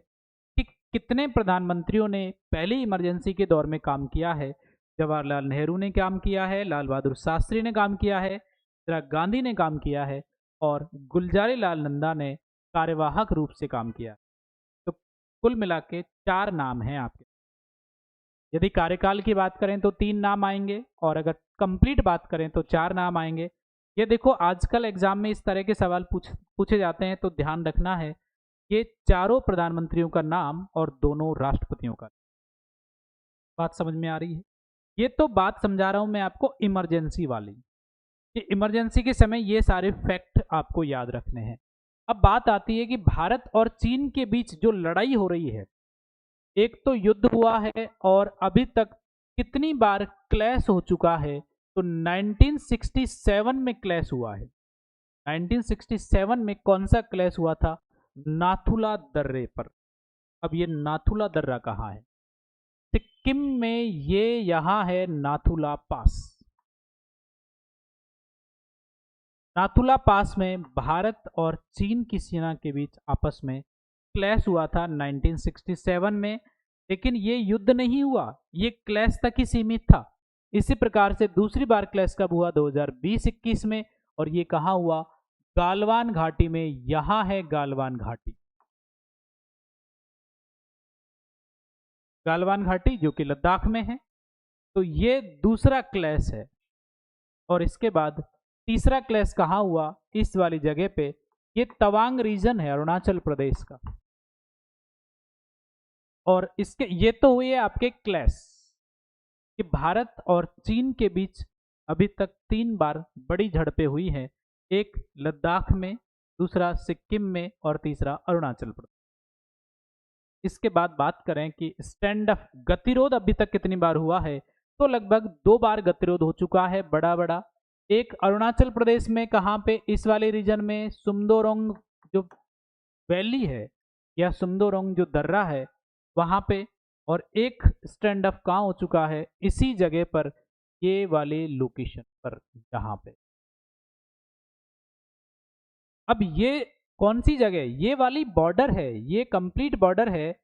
कि कितने प्रधानमंत्रियों ने पहली इमरजेंसी के दौर में काम किया है। जवाहरलाल नेहरू ने काम किया है, लाल बहादुर शास्त्री ने काम किया है, इंदिरा गांधी ने काम किया है और गुलजारी लाल नंदा ने कार्यवाहक रूप से काम किया। तो कुल मिला के 4 नाम हैं आपके। यदि कार्यकाल की बात करें तो 3 नाम आएंगे और अगर कंप्लीट बात करें तो 4 नाम आएंगे। ये देखो आजकल एग्जाम में इस तरह के सवाल पूछे जाते हैं, तो ध्यान रखना है ये चारों प्रधानमंत्रियों का नाम और दोनों राष्ट्रपतियों का। बात समझ में आ रही है? ये तो बात समझा रहा हूं मैं आपको इमरजेंसी वाली, कि इमरजेंसी के समय ये सारे फैक्ट आपको याद रखने हैं। अब बात आती है कि भारत और चीन के बीच जो लड़ाई हो रही है, एक तो युद्ध हुआ है और अभी तक कितनी बार क्लैश हो चुका है। तो 1967 में क्लैश हुआ है। 1967 में कौन सा क्लैश हुआ था? नाथुला दर्रे पर। अब ये नाथुला दर्रा कहाँ है? सिक्किम में ये यहां है नाथुला पास। नाथुला पास में भारत और चीन की सेना के बीच आपस में क्लैश हुआ था 1967 में। लेकिन ये युद्ध नहीं हुआ, ये क्लैश तक ही सीमित था। इसी प्रकार से दूसरी बार क्लैश कब हुआ? 2020-21 में। और ये कहाँ हुआ? गालवान घाटी में। यहां है गालवान घाटी। गालवान घाटी जो कि लद्दाख में है। तो ये दूसरा क्लैश है। और इसके बाद तीसरा क्लैश कहाँ हुआ? इस वाली जगह पे। ये तवांग रीजन है अरुणाचल प्रदेश का। और इसके ये तो हुए आपके क्लैश कि भारत और चीन के बीच अभी तक 3 बार बड़ी झड़पें हुई हैं। एक लद्दाख में, दूसरा सिक्किम में और तीसरा अरुणाचल प्रदेश। इसके बाद बात करें कि स्टैंड ऑफ गतिरोध अभी तक कितनी बार हुआ है, तो लगभग 2 बार गतिरोध हो चुका है बड़ा बड़ा। एक अरुणाचल प्रदेश में, कहाँ पे? इस वाले रीजन में सुमदोरोंग जो वैली है या सुमदोरोंग जो दर्रा है वहां पे। और एक स्टैंड ऑफ कहाँ हो चुका है? इसी जगह पर, ये वाले लोकेशन पर यहाँ पे। अब ये कौन सी जगह? ये वाली बॉर्डर है, ये कंप्लीट बॉर्डर है।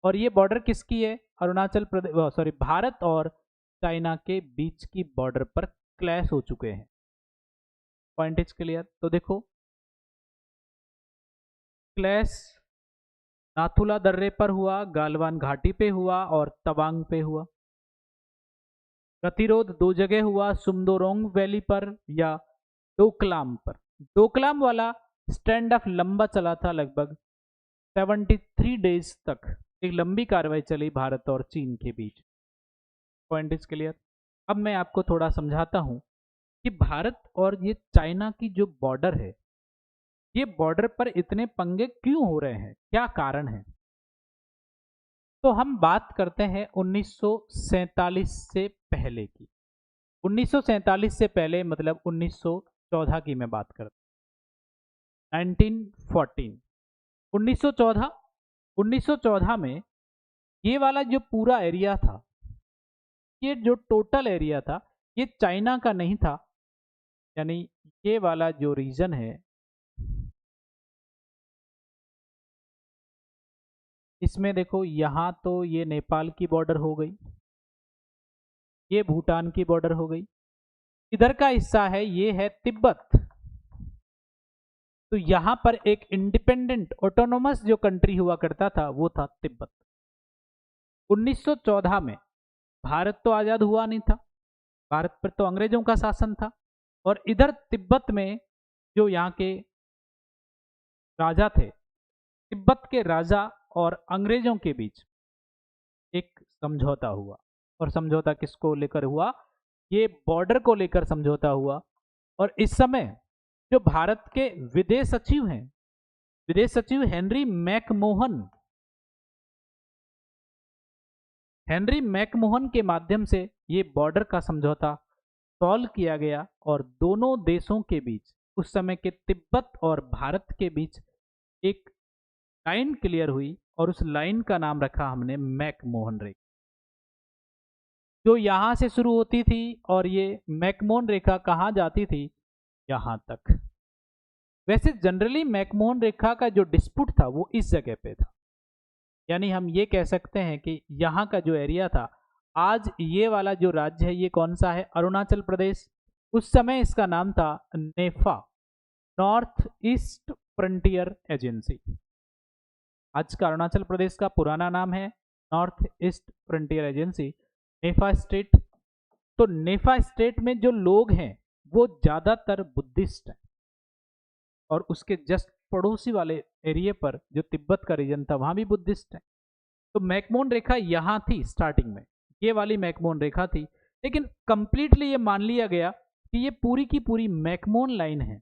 और ये बॉर्डर किसकी है? अरुणाचल प्रदेश, सॉरी, भारत और चाइना के बीच की बॉर्डर पर क्लैश हो चुके हैं। Point is clear? तो देखो क्लैश नाथुला दर्रे पर हुआ, गालवान घाटी पे हुआ और तवांग पे हुआ। गतिरोध 2 जगह हुआ, सुमदोरोंग वैली पर या डोकलाम पर। डोकलाम वाला स्टैंड ऑफ लंबा चला था, लगभग 73 डेज तक एक लंबी कार्रवाई चली भारत और चीन के बीच। Point is clear? अब मैं आपको थोड़ा समझाता हूं कि भारत और ये चाइना की जो बॉर्डर है, ये बॉर्डर पर इतने पंगे क्यों हो रहे हैं, क्या कारण है। तो हम बात करते हैं 1947 से पहले की। 1947 से पहले मतलब 1914 की मैं बात करता हूँ। 1914 1914 1914 में ये वाला जो पूरा एरिया था, ये जो टोटल एरिया था, ये चाइना का नहीं था। यानी ये वाला जो रीजन है, इसमें देखो यहाँ तो ये नेपाल की बॉर्डर हो गई, ये भूटान की बॉर्डर हो गई, इधर का हिस्सा है ये है तिब्बत। तो यहां पर एक इंडिपेंडेंट ऑटोनोमस जो कंट्री हुआ करता था वो था तिब्बत। 1914 में भारत तो आजाद हुआ नहीं था, भारत पर तो अंग्रेजों का शासन था, और इधर तिब्बत में जो यहाँ के राजा थे, तिब्बत के राजा और अंग्रेजों के बीच एक समझौता हुआ। और समझौता किसको लेकर हुआ? ये बॉर्डर को लेकर समझौता हुआ। और इस समय जो भारत के विदेश सचिव हैं, विदेश सचिव हेनरी मैकमोहन के माध्यम से ये बॉर्डर का समझौता सॉल्व किया गया, और दोनों देशों के बीच, उस समय के तिब्बत और भारत के बीच एक लाइन क्लियर हुई, और उस लाइन का नाम रखा हमने मैकमोहन रेखा, जो यहां से शुरू होती थी और ये मैकमोहन रेखा कहां जाती थी? यहां तक। वैसे जनरली मैकमोहन रेखा का जो डिस्प्यूट था वो इस जगह पे था। यानी हम ये कह सकते हैं कि यहाँ का जो एरिया था, आज ये वाला जो राज्य है ये कौन सा है? अरुणाचल प्रदेश। उस समय इसका नाम था नेफा, नॉर्थ ईस्ट फ्रंटियर एजेंसी। आज का अरुणाचल प्रदेश का पुराना नाम है नॉर्थ ईस्ट फ्रंटियर एजेंसी, नेफा स्टेट। तो नेफा स्टेट में जो लोग हैं वो ज्यादातर बुद्धिस्ट हैं, और उसके जस्ट पड़ोसी वाले एरिया पर जो तिब्बत का रीजन था वहां भी बुद्धिस्ट है। तो मैकमोहन रेखा यहां थी स्टार्टिंग में, ये वाली मैकमोहन रेखा थी। लेकिन कंप्लीटली ये मान लिया गया कि ये पूरी की पूरी मैकमोहन लाइन है।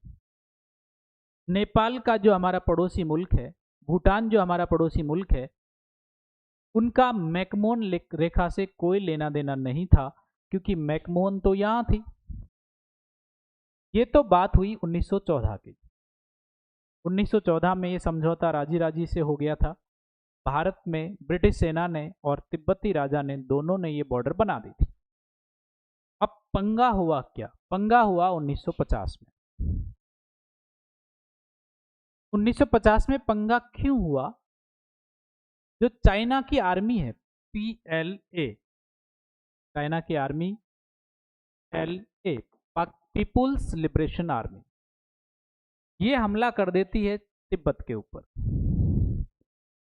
नेपाल का जो हमारा पड़ोसी मुल्क है, भूटान जो हमारा पड़ोसी मुल्क है, उनका मैकमोहन रेखा से कोई लेना देना नहीं था, क्योंकि मैकमोहन तो यहां थी। ये तो बात हुई 1914 की। 1914 में ये समझौता राजी राजी से हो गया था। भारत में ब्रिटिश सेना ने और तिब्बती राजा ने, दोनों ने ये बॉर्डर बना दी थी। अब पंगा हुआ क्या? पंगा हुआ 1950 में। 1950 में पंगा क्यों हुआ? जो चाइना की आर्मी है, PLA, चाइना की army LA, People's Liberation Army, ये हमला कर देती है तिब्बत के ऊपर।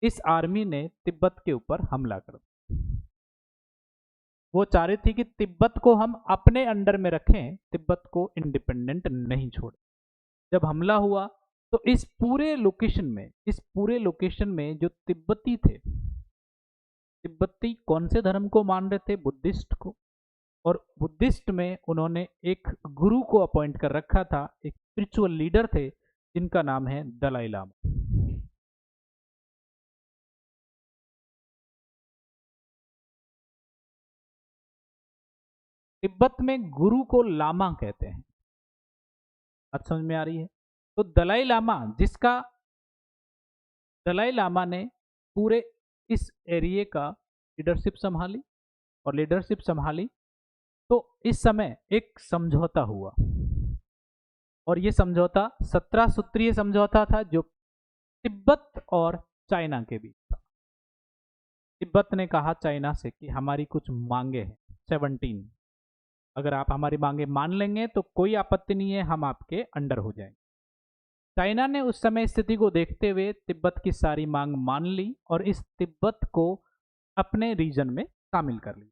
इस आर्मी ने तिब्बत के ऊपर हमला कर दिया। वो चाह रही थी कि तिब्बत को हम अपने अंडर में रखें, तिब्बत को इंडिपेंडेंट नहीं छोड़े। जब हमला हुआ तो इस पूरे लोकेशन में जो तिब्बती थे, तिब्बती कौन से धर्म को मान रहे थे? बुद्धिस्ट को। और बुद्धिस्ट में उन्होंने एक गुरु को अपॉइंट कर रखा था, एक स्पिरिचुअल लीडर थे जिनका नाम है दलाई लामा। तिब्बत में गुरु को लामा कहते हैं। बात समझ में आ रही है? तो दलाई लामा ने पूरे इस एरिया का लीडरशिप संभाली, और लीडरशिप संभाली तो इस समय एक समझौता हुआ, और ये समझौता 17 सूत्रीय समझौता था, जो तिब्बत और चाइना के बीच था। तिब्बत ने कहा चाइना से कि हमारी कुछ मांगे हैं 17, अगर आप हमारी मांगे मान लेंगे तो कोई आपत्ति नहीं है, हम आपके अंडर हो जाएंगे। चाइना ने उस समय स्थिति को देखते हुए तिब्बत की सारी मांग मान ली, और इस तिब्बत को अपने रीजन में शामिल कर लिया।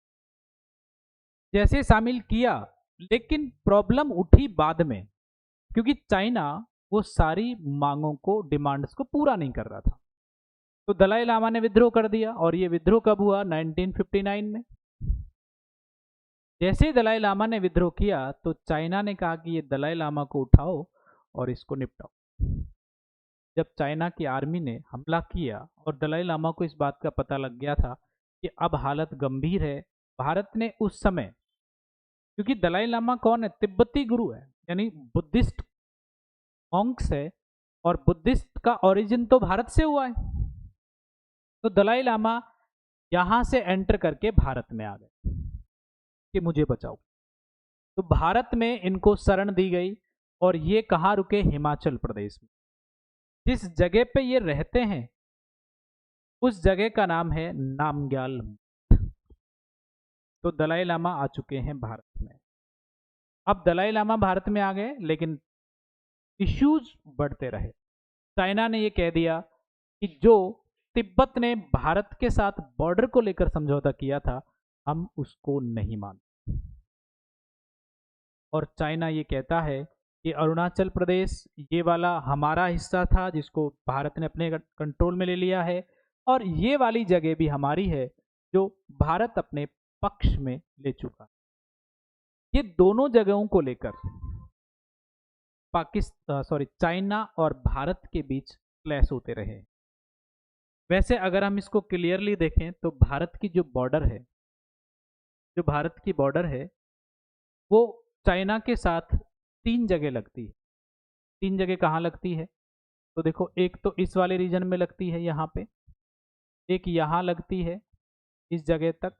जैसे शामिल किया, लेकिन प्रॉब्लम उठी बाद में, क्योंकि चाइना वो सारी मांगों को, डिमांड्स को पूरा नहीं कर रहा था। तो दलाई लामा ने विद्रोह कर दिया, और ये विद्रोह कब हुआ? 1959 में। जैसे दलाई लामा ने विद्रोह किया तो चाइना ने कहा कि ये दलाई लामा को उठाओ और इसको निपटाओ। जब चाइना की आर्मी ने हमला किया और दलाई लामा को इस बात का पता लग गया था कि अब हालत गंभीर है। भारत ने उस समय, क्योंकि दलाई लामा कौन है, तिब्बती गुरु है, यानी बुद्धिस्ट मॉन्क्स है, और बुद्धिस्ट का ओरिजिन तो भारत से हुआ है। तो दलाई लामा यहां से एंटर करके भारत में आ गए कि मुझे बचाओ। तो भारत में इनको शरण दी गई, और ये कहाँ रुके, हिमाचल प्रदेश में। जिस जगह पे ये रहते हैं उस जगह का नाम है नामग्याल। तो दलाई लामा आ चुके हैं भारत में। अब दलाई लामा भारत में आ गए, लेकिन इश्यूज बढ़ते रहे। चाइना ने ये कह दिया कि जो तिब्बत ने भारत के साथ बॉर्डर को लेकर समझौता किया था, हम उसको नहीं मानते। और चाइना ये कहता है कि अरुणाचल प्रदेश ये वाला हमारा हिस्सा था, जिसको भारत ने अपने कंट्रोल में ले लिया है, और ये वाली जगह भी हमारी है जो भारत अपने पक्ष में ले चुका। ये दोनों जगहों को लेकर चाइना और भारत के बीच क्लैश होते रहे। वैसे अगर हम इसको क्लियरली देखें तो भारत की जो भारत की बॉर्डर है वो चाइना के साथ 3 जगह लगती है। 3 जगह कहाँ लगती है, तो देखो, एक तो इस वाले रीजन में लगती है यहाँ पे, एक यहाँ लगती है इस जगह तक,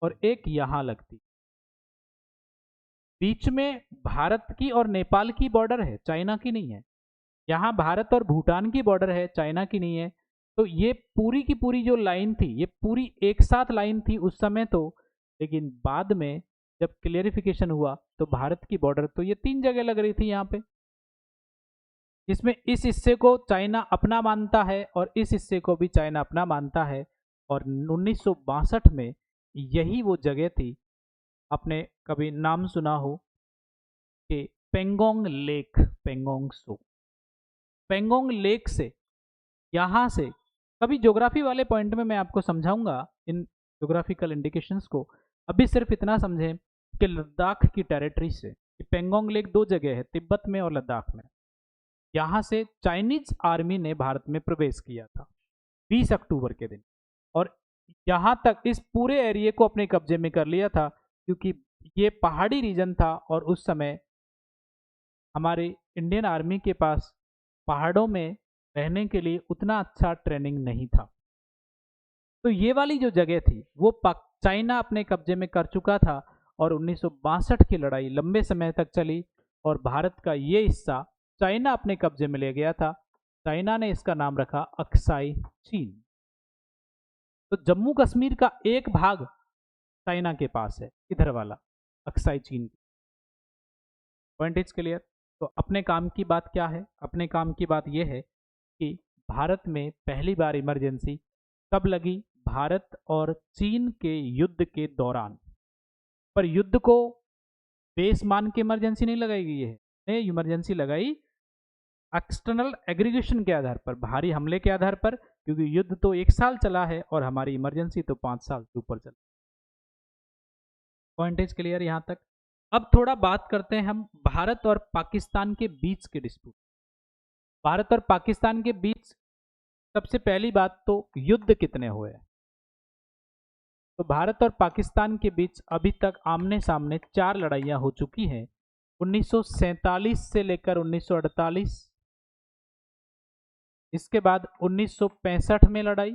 और एक यहाँ लगती है। बीच में भारत की और नेपाल की बॉर्डर है, चाइना की नहीं है। यहाँ भारत और भूटान की बॉर्डर है, चाइना की नहीं है। तो ये पूरी की पूरी जो लाइन थी, ये पूरी एक साथ लाइन थी उस समय तो, लेकिन बाद में जब क्लियरिफिकेशन हुआ तो भारत की बॉर्डर तो ये 3 जगह लग रही थी यहाँ पे, जिसमें इस हिस्से को चाइना अपना मानता है और इस हिस्से को भी चाइना अपना मानता है। और 1962 में यही वो जगह थी, आपने कभी नाम सुना हो कि पेंगोंग लेक, पेंगोंग सो। पेंगोंग लेक से, यहाँ से, कभी ज्योग्राफी वाले पॉइंट में मैं आपको समझाऊंगा इन ज्योग्राफिकल इंडिकेशंस को। अभी सिर्फ इतना समझें कि लद्दाख की टेरिटरी से, पेंगोंग लेक 2 जगह है, तिब्बत में और लद्दाख में। यहाँ से चाइनीज आर्मी ने भारत में प्रवेश किया था 20 अक्टूबर के दिन, और यहाँ तक इस पूरे एरिया को अपने कब्जे में कर लिया था, क्योंकि ये पहाड़ी रीजन था और उस समय हमारे इंडियन आर्मी के पास पहाड़ों में रहने के लिए उतना अच्छा ट्रेनिंग नहीं था। तो ये वाली जो जगह थी वो चाइना अपने कब्जे में कर चुका था, और 1962 की लड़ाई लंबे समय तक चली और भारत का ये हिस्सा चाइना अपने कब्जे में ले गया था। चाइना ने इसका नाम रखा अक्साई चीन। तो जम्मू कश्मीर का एक भाग चाइना के पास है, इधर वाला अक्साई चीन। Point is clear. तो अपने काम की बात क्या है, अपने काम की बात यह है कि भारत में पहली बार इमरजेंसी कब लगी, भारत और चीन के युद्ध के दौरान। पर युद्ध को बेस मान के इमरजेंसी नहीं लगाई गई है, इमरजेंसी लगाई एक्सटर्नल एग्रीगेशन के आधार पर, बाहरी हमले के आधार पर, क्योंकि युद्ध तो 1 साल चला है और हमारी इमरजेंसी तो 5 साल के ऊपर चला। पॉइंट इज क्लियर यहां तक। अब थोड़ा बात करते हैं हम भारत और पाकिस्तान के बीच के डिस्प्यूट। भारत और पाकिस्तान के बीच सबसे पहली बात तो युद्ध कितने हुए। तो भारत और पाकिस्तान के बीच अभी तक आमने सामने 4 लड़ाइयां हो चुकी हैं, 1947 से लेकर 1948, इसके बाद 1965 में लड़ाई,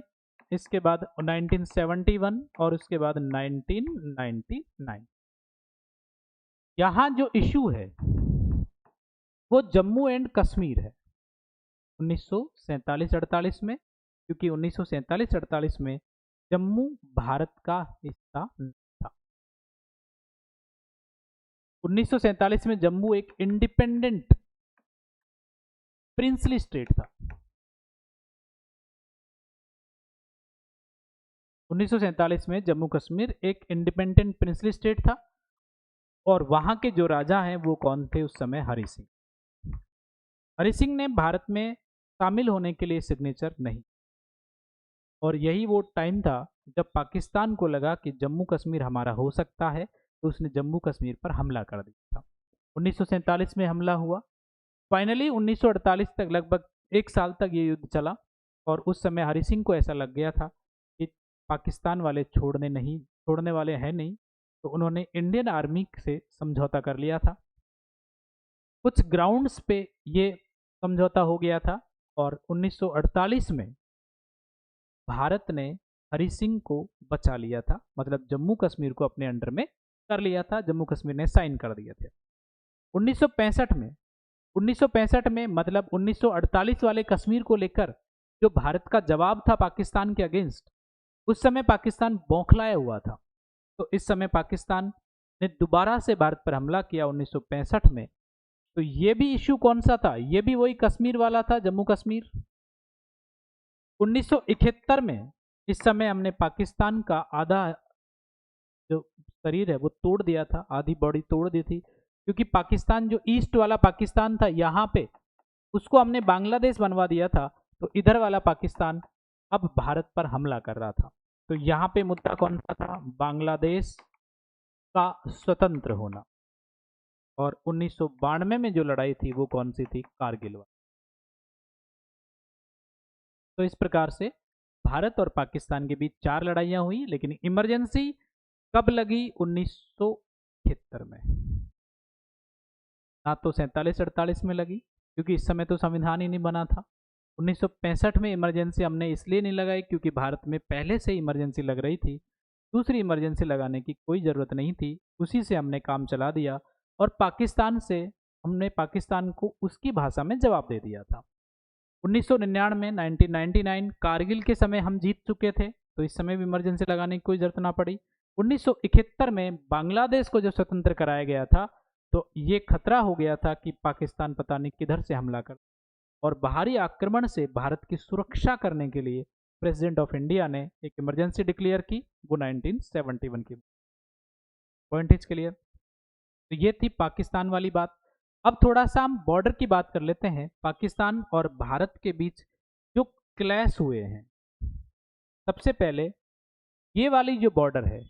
इसके बाद 1971 और उसके बाद 1999। यहां जो इशू है वो जम्मू एंड कश्मीर है 1947-48 में, क्योंकि 1947-48 में जम्मू भारत का हिस्सा था। 1947 में जम्मू एक इंडिपेंडेंट प्रिंसली स्टेट था। 1947 में जम्मू कश्मीर एक इंडिपेंडेंट प्रिंसली स्टेट था, और वहां के जो राजा हैं वो कौन थे उस समय, हरि सिंह। हरि सिंह ने भारत में शामिल होने के लिए सिग्नेचर नहीं, और यही वो टाइम था जब पाकिस्तान को लगा कि जम्मू कश्मीर हमारा हो सकता है, तो उसने जम्मू कश्मीर पर हमला कर दिया था। 1947 में हमला हुआ। फाइनली 1948 तक लगभग 1 साल तक ये युद्ध चला, और उस समय हरि सिंह को ऐसा लग गया था कि पाकिस्तान वाले छोड़ने वाले हैं नहीं, तो उन्होंने इंडियन आर्मी से समझौता कर लिया था। कुछ ग्राउंड्स पे ये समझौता हो गया था और 1948 में भारत ने हरि सिंह को बचा लिया था, मतलब जम्मू कश्मीर को अपने अंडर में कर लिया था, जम्मू कश्मीर ने साइन कर दिए थे। 1965 में मतलब 1948 वाले कश्मीर को लेकर जो भारत का जवाब था पाकिस्तान के अगेंस्ट, उस समय पाकिस्तान बौखलाया हुआ था। तो इस समय पाकिस्तान ने दोबारा से भारत पर हमला किया 1965 में। तो ये भी इश्यू कौन सा था? ये भी वही कश्मीर वाला था, जम्मू कश्मीर। 1971 में इस समय हमने पाकिस्तान का आधा जो शरीर है वो तोड़ दिया था, आधी बॉडी तोड़ दी थी, क्योंकि पाकिस्तान जो ईस्ट वाला पाकिस्तान था यहाँ पे, उसको हमने बांग्लादेश बनवा दिया था। तो इधर वाला पाकिस्तान अब भारत पर हमला कर रहा था। तो यहाँ पे मुद्दा कौन सा था? बांग्लादेश का स्वतंत्र होना। और 1992 में जो लड़ाई थी वो कौन सी थी? कारगिल वाली। तो इस प्रकार से भारत और पाकिस्तान के बीच 4 लड़ाइयां हुई, लेकिन इमरजेंसी कब लगी? 1971 में, ना तो 47-48 में लगी, क्योंकि इस समय तो संविधान ही नहीं बना था। 1965 में इमरजेंसी हमने इसलिए नहीं लगाई क्योंकि भारत में पहले से इमरजेंसी लग रही थी, दूसरी इमरजेंसी लगाने की कोई ज़रूरत नहीं थी, उसी से हमने काम चला दिया और पाकिस्तान से हमने पाकिस्तान को उसकी भाषा में जवाब दे दिया था। 1999 1999 कारगिल के समय हम जीत चुके थे, तो इस समय भी इमरजेंसी लगाने की कोई जरूरत ना पड़ी। 1971 में बांग्लादेश को जब स्वतंत्र कराया गया था, तो ये खतरा हो गया था कि पाकिस्तान पता नहीं किधर से हमला कर, और बाहरी आक्रमण से भारत की सुरक्षा करने के लिए प्रेसिडेंट ऑफ इंडिया ने एक इमरजेंसी डिक्लेयर की, वो 1971 की। Point is clear? तो ये थी पाकिस्तान वाली बात। अब थोड़ा सा हम बॉर्डर की बात कर लेते हैं। पाकिस्तान और भारत के बीच जो क्लैश हुए हैं, सबसे पहले ये वाली जो बॉर्डर है,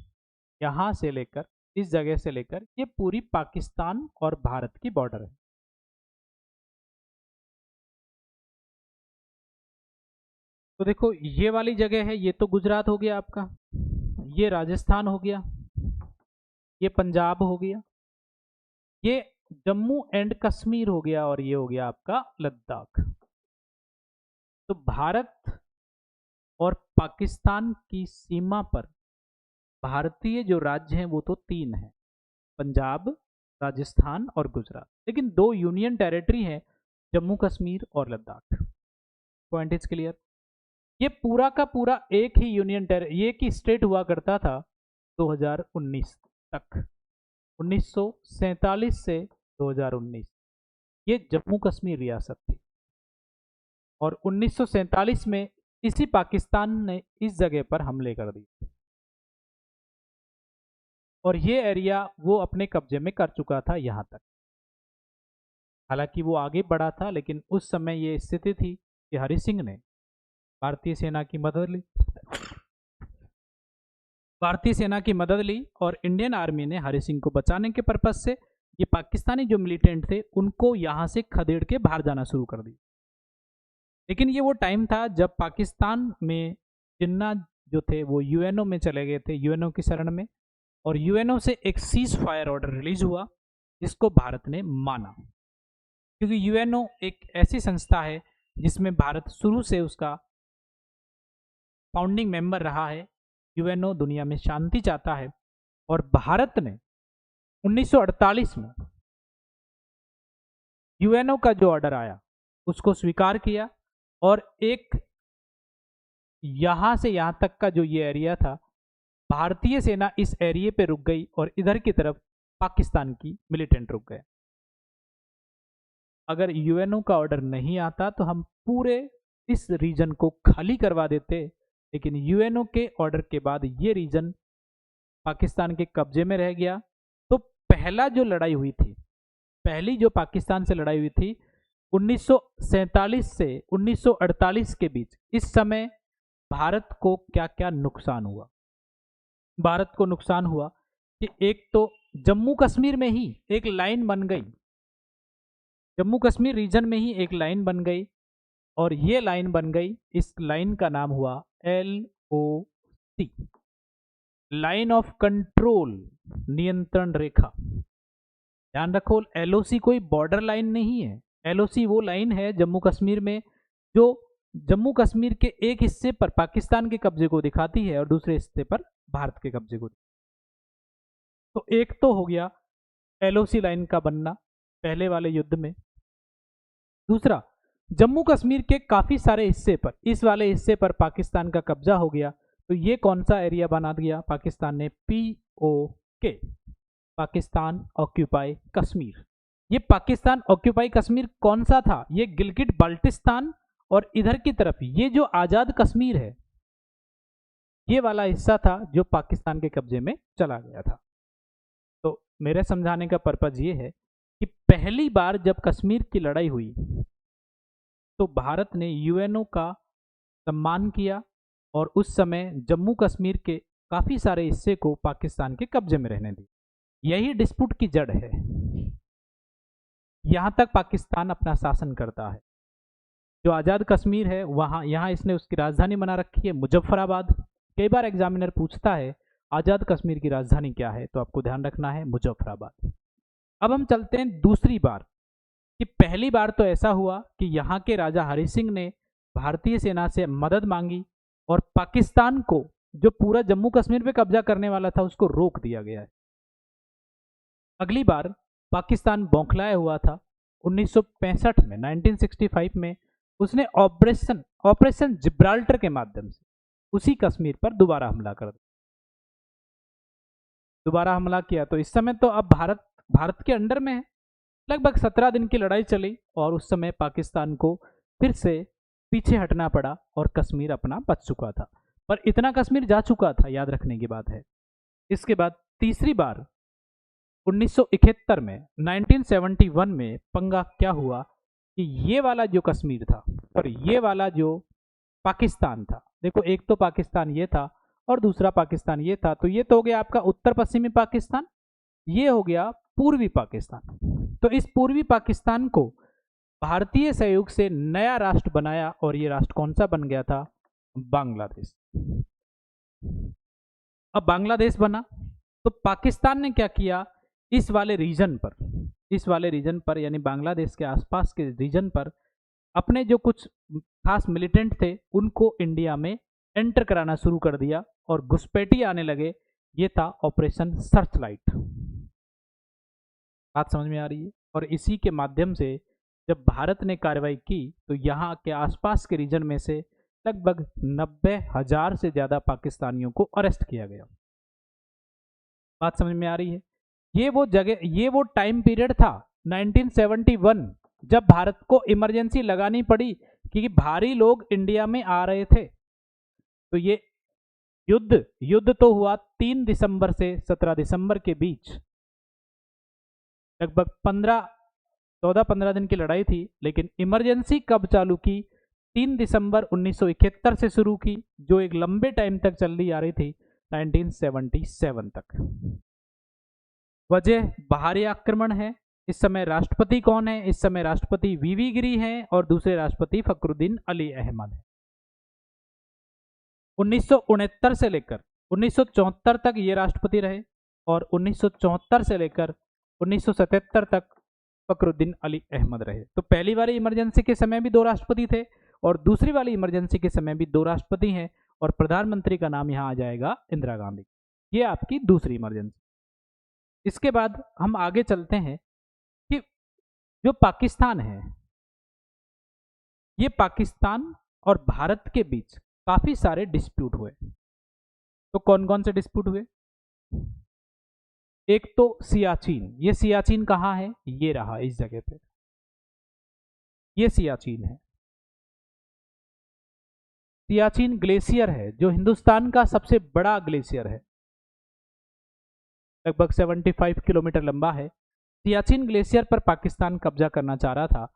यहाँ से लेकर इस जगह से लेकर ये पूरी पाकिस्तान और भारत की बॉर्डर है। तो देखो ये वाली जगह है, ये तो गुजरात हो गया आपका, ये राजस्थान हो गया, ये पंजाब हो गया, ये जम्मू एंड कश्मीर हो गया, और ये हो गया आपका लद्दाख। तो भारत और पाकिस्तान की सीमा पर भारतीय जो राज्य हैं वो तो 3 हैं, पंजाब, राजस्थान और गुजरात, लेकिन 2 यूनियन टेरिटरी है, जम्मू कश्मीर और लद्दाख। Point is clear? ये पूरा का पूरा एक ही एक ही स्टेट हुआ करता था 2019 तक, 1947 से 2019 ये जम्मू कश्मीर रियासत थी, और 1947 में इसी पाकिस्तान ने इस जगह पर हमले कर दिए और ये एरिया वो अपने कब्जे में कर चुका था यहाँ तक। हालांकि वो आगे बढ़ा था, लेकिन उस समय ये स्थिति थी कि हरि सिंह ने भारतीय सेना की मदद ली, और इंडियन आर्मी ने हरि सिंह को बचाने के पर्पज से ये पाकिस्तानी जो मिलिटेंट थे उनको यहाँ से खदेड़ के बाहर जाना शुरू कर दी। लेकिन ये वो टाइम था जब पाकिस्तान में जिन्ना जो थे वो यूएनओ में चले गए थे, यूएनओ की शरण में, और यूएनओ से एक सीज फायर ऑर्डर रिलीज हुआ जिसको भारत ने माना, क्योंकि यूएनओ एक ऐसी संस्था है जिसमें भारत शुरू से उसका फाउंडिंग मेंबर रहा है। यूएनओ दुनिया में शांति चाहता है, और भारत ने 1948 में यूएनओ का जो ऑर्डर आया उसको स्वीकार किया, और एक यहां से यहां तक का जो ये एरिया था, भारतीय सेना इस एरिया पे रुक गई और इधर की तरफ पाकिस्तान की मिलिटेंट रुक गए। अगर यूएनओ का ऑर्डर नहीं आता तो हम पूरे इस रीजन को खाली करवा देते, लेकिन यूएनओ के ऑर्डर के बाद ये रीजन पाकिस्तान के कब्जे में रह गया। तो पहला जो लड़ाई हुई थी, पहली जो पाकिस्तान से लड़ाई हुई थी 1947 से 1948 के बीच, इस समय भारत को क्या क्या नुकसान हुआ? भारत को नुकसान हुआ कि एक तो जम्मू कश्मीर में ही एक लाइन बन गई, जम्मू कश्मीर रीजन में ही एक लाइन बन गई, और ये लाइन बन गई, इस लाइन का नाम हुआ LOC, सी लाइन ऑफ कंट्रोल, नियंत्रण रेखा। ध्यान रखो, एलओसी कोई बॉर्डर लाइन नहीं है। एलओसी वो लाइन है जम्मू कश्मीर में जो जम्मू कश्मीर के एक हिस्से पर पाकिस्तान के कब्जे को दिखाती है और दूसरे हिस्से पर भारत के कब्जे को। तो एक तो हो गया एलओसी लाइन का बनना पहले वाले युद्ध में। दूसरा, जम्मू कश्मीर के काफी सारे हिस्से पर, इस वाले हिस्से पर पाकिस्तान का कब्जा हो गया। तो ये कौन सा एरिया बना दिया पाकिस्तान ने? POK, Pakistan occupy Kashmir. ये पाकिस्तान ऑक्यूपाई कश्मीर कौन सा था? ये गिलगिट बाल्टिस्तान और इधर की तरफ ये जो आजाद कश्मीर है, ये वाला हिस्सा था जो पाकिस्तान के कब्जे में चला गया था। तो मेरे समझाने का पर्पज ये है कि पहली बार जब कश्मीर की लड़ाई हुई तो भारत ने यूएनओ का सम्मान किया और उस समय जम्मू कश्मीर के काफी सारे हिस्से को पाकिस्तान के कब्जे में रहने दी। यही डिस्प्यूट की जड़ है। यहां तक पाकिस्तान अपना शासन करता है। जो आजाद कश्मीर है वहां, यहां इसने उसकी राजधानी बना रखी है मुजफ्फराबाद। कई बार एग्जामिनर पूछता है आजाद कश्मीर की राजधानी क्या है, तो आपको ध्यान रखना है मुजफ्फराबाद। अब हम चलते हैं दूसरी बार कि पहली बार तो ऐसा हुआ कि यहाँ के राजा हरि सिंह ने भारतीय सेना से मदद मांगी और पाकिस्तान को, जो पूरा जम्मू कश्मीर पे कब्जा करने वाला था, उसको रोक दिया गया है। अगली बार पाकिस्तान बौखलाया हुआ था 1965 में, 1965 में उसने ऑपरेशन जिब्राल्टर के माध्यम से उसी कश्मीर पर दोबारा हमला कर दिया। दोबारा हमला किया तो इस समय तो अब भारत के अंडर में है। लगभग 17 दिन की लड़ाई चली और उस समय पाकिस्तान को फिर से पीछे हटना पड़ा और कश्मीर अपना बच चुका था। पर इतना कश्मीर जा चुका था, याद रखने की बात है। इसके बाद तीसरी बार 1971 में, 1971 में पंगा क्या हुआ कि ये वाला जो कश्मीर था और ये वाला जो पाकिस्तान था, देखो एक तो पाकिस्तान ये था और दूसरा पाकिस्तान ये था, तो ये तो हो गया आपका उत्तर पश्चिमी पाकिस्तान, ये हो गया पूर्वी पाकिस्तान। तो इस पूर्वी पाकिस्तान को भारतीय सहयोग से नया राष्ट्र बनाया और ये राष्ट्र कौन सा बन गया था? बांग्लादेश। अब बांग्लादेश बना तो पाकिस्तान ने क्या किया, इस वाले रीजन पर यानी बांग्लादेश के आसपास के रीजन पर अपने जो कुछ खास मिलिटेंट थे उनको इंडिया में एंटर कराना शुरू कर दिया और घुसपैठी आने लगे। ये था ऑपरेशन सर्च लाइट। बात समझ में आ रही है? और इसी के माध्यम से जब भारत ने कार्रवाई की तो यहाँ के आसपास के रीजन में से लगभग 90,000 से ज्यादा पाकिस्तानियों को अरेस्ट किया गया। बात समझ में आ रही है? ये वो टाइम पीरियड था 1971 जब भारत को इमरजेंसी लगानी पड़ी क्योंकि भारी लोग इंडिया में आ रहे थे। तो ये युद्ध तो हुआ 3 दिसंबर से 17 दिसंबर के बीच, लगभग 14-15 दिन की लड़ाई थी। लेकिन इमरजेंसी कब चालू की? 3 दिसंबर 1971 से शुरू की, जो एक लंबे टाइम तक चली आ रही थी 1977 तक। वजह बाहरी आक्रमण है। इस समय राष्ट्रपति कौन है? इस समय राष्ट्रपति वीवी गिरी हैं और दूसरे राष्ट्रपति फखरुद्दीन अली अहमद है। 1969 से लेकर 1974 तक ये राष्ट्रपति रहे और 1974 से लेकर 1977 तक फखरुद्दीन अली अहमद रहे। तो पहली वाली इमरजेंसी के समय भी 2 राष्ट्रपति थे और दूसरी वाली इमरजेंसी के समय भी 2 राष्ट्रपति हैं और प्रधानमंत्री का नाम यहां आ जाएगा इंदिरा गांधी। ये आपकी दूसरी इमरजेंसी। इसके बाद हम आगे चलते हैं कि जो पाकिस्तान है, ये पाकिस्तान और भारत के बीच काफी सारे डिस्प्यूट हुए। तो कौन कौन से डिस्प्यूट हुए? एक तो सियाचिन। ये सियाचिन कहाँ है? ये रहा इस जगह पे, ये सियाचिन है। सियाचिन ग्लेशियर है जो हिंदुस्तान का सबसे बड़ा ग्लेशियर है, लगभग 75 किलोमीटर लंबा है। सियाचिन ग्लेशियर पर पाकिस्तान कब्जा करना चाह रहा था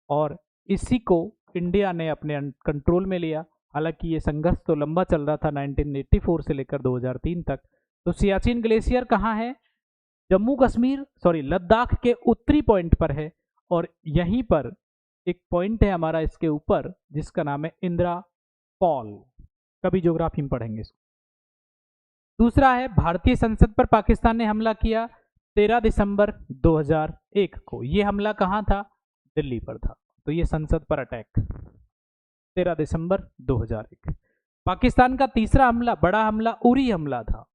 और इसी को इंडिया ने अपने कंट्रोल में लिया। हालांकि ये संघर्ष तो लंबा चल रहा था 1984 से लेकर 2003 तक। तो सियाचिन ग्लेशियर कहाँ है? लद्दाख के उत्तरी पॉइंट पर है और यहीं पर एक पॉइंट है हमारा इसके ऊपर जिसका नाम है इंदिरा फॉल। कभी ज्योग्राफी में पढ़ेंगे इसको। दूसरा है भारतीय संसद पर पाकिस्तान ने हमला किया 13 दिसंबर 2001 को। ये हमला कहाँ था? दिल्ली पर था। तो ये संसद पर अटैक 13 दिसंबर 2001। पाकिस्तान का तीसरा हमला, बड़ा हमला, उरी हमला था,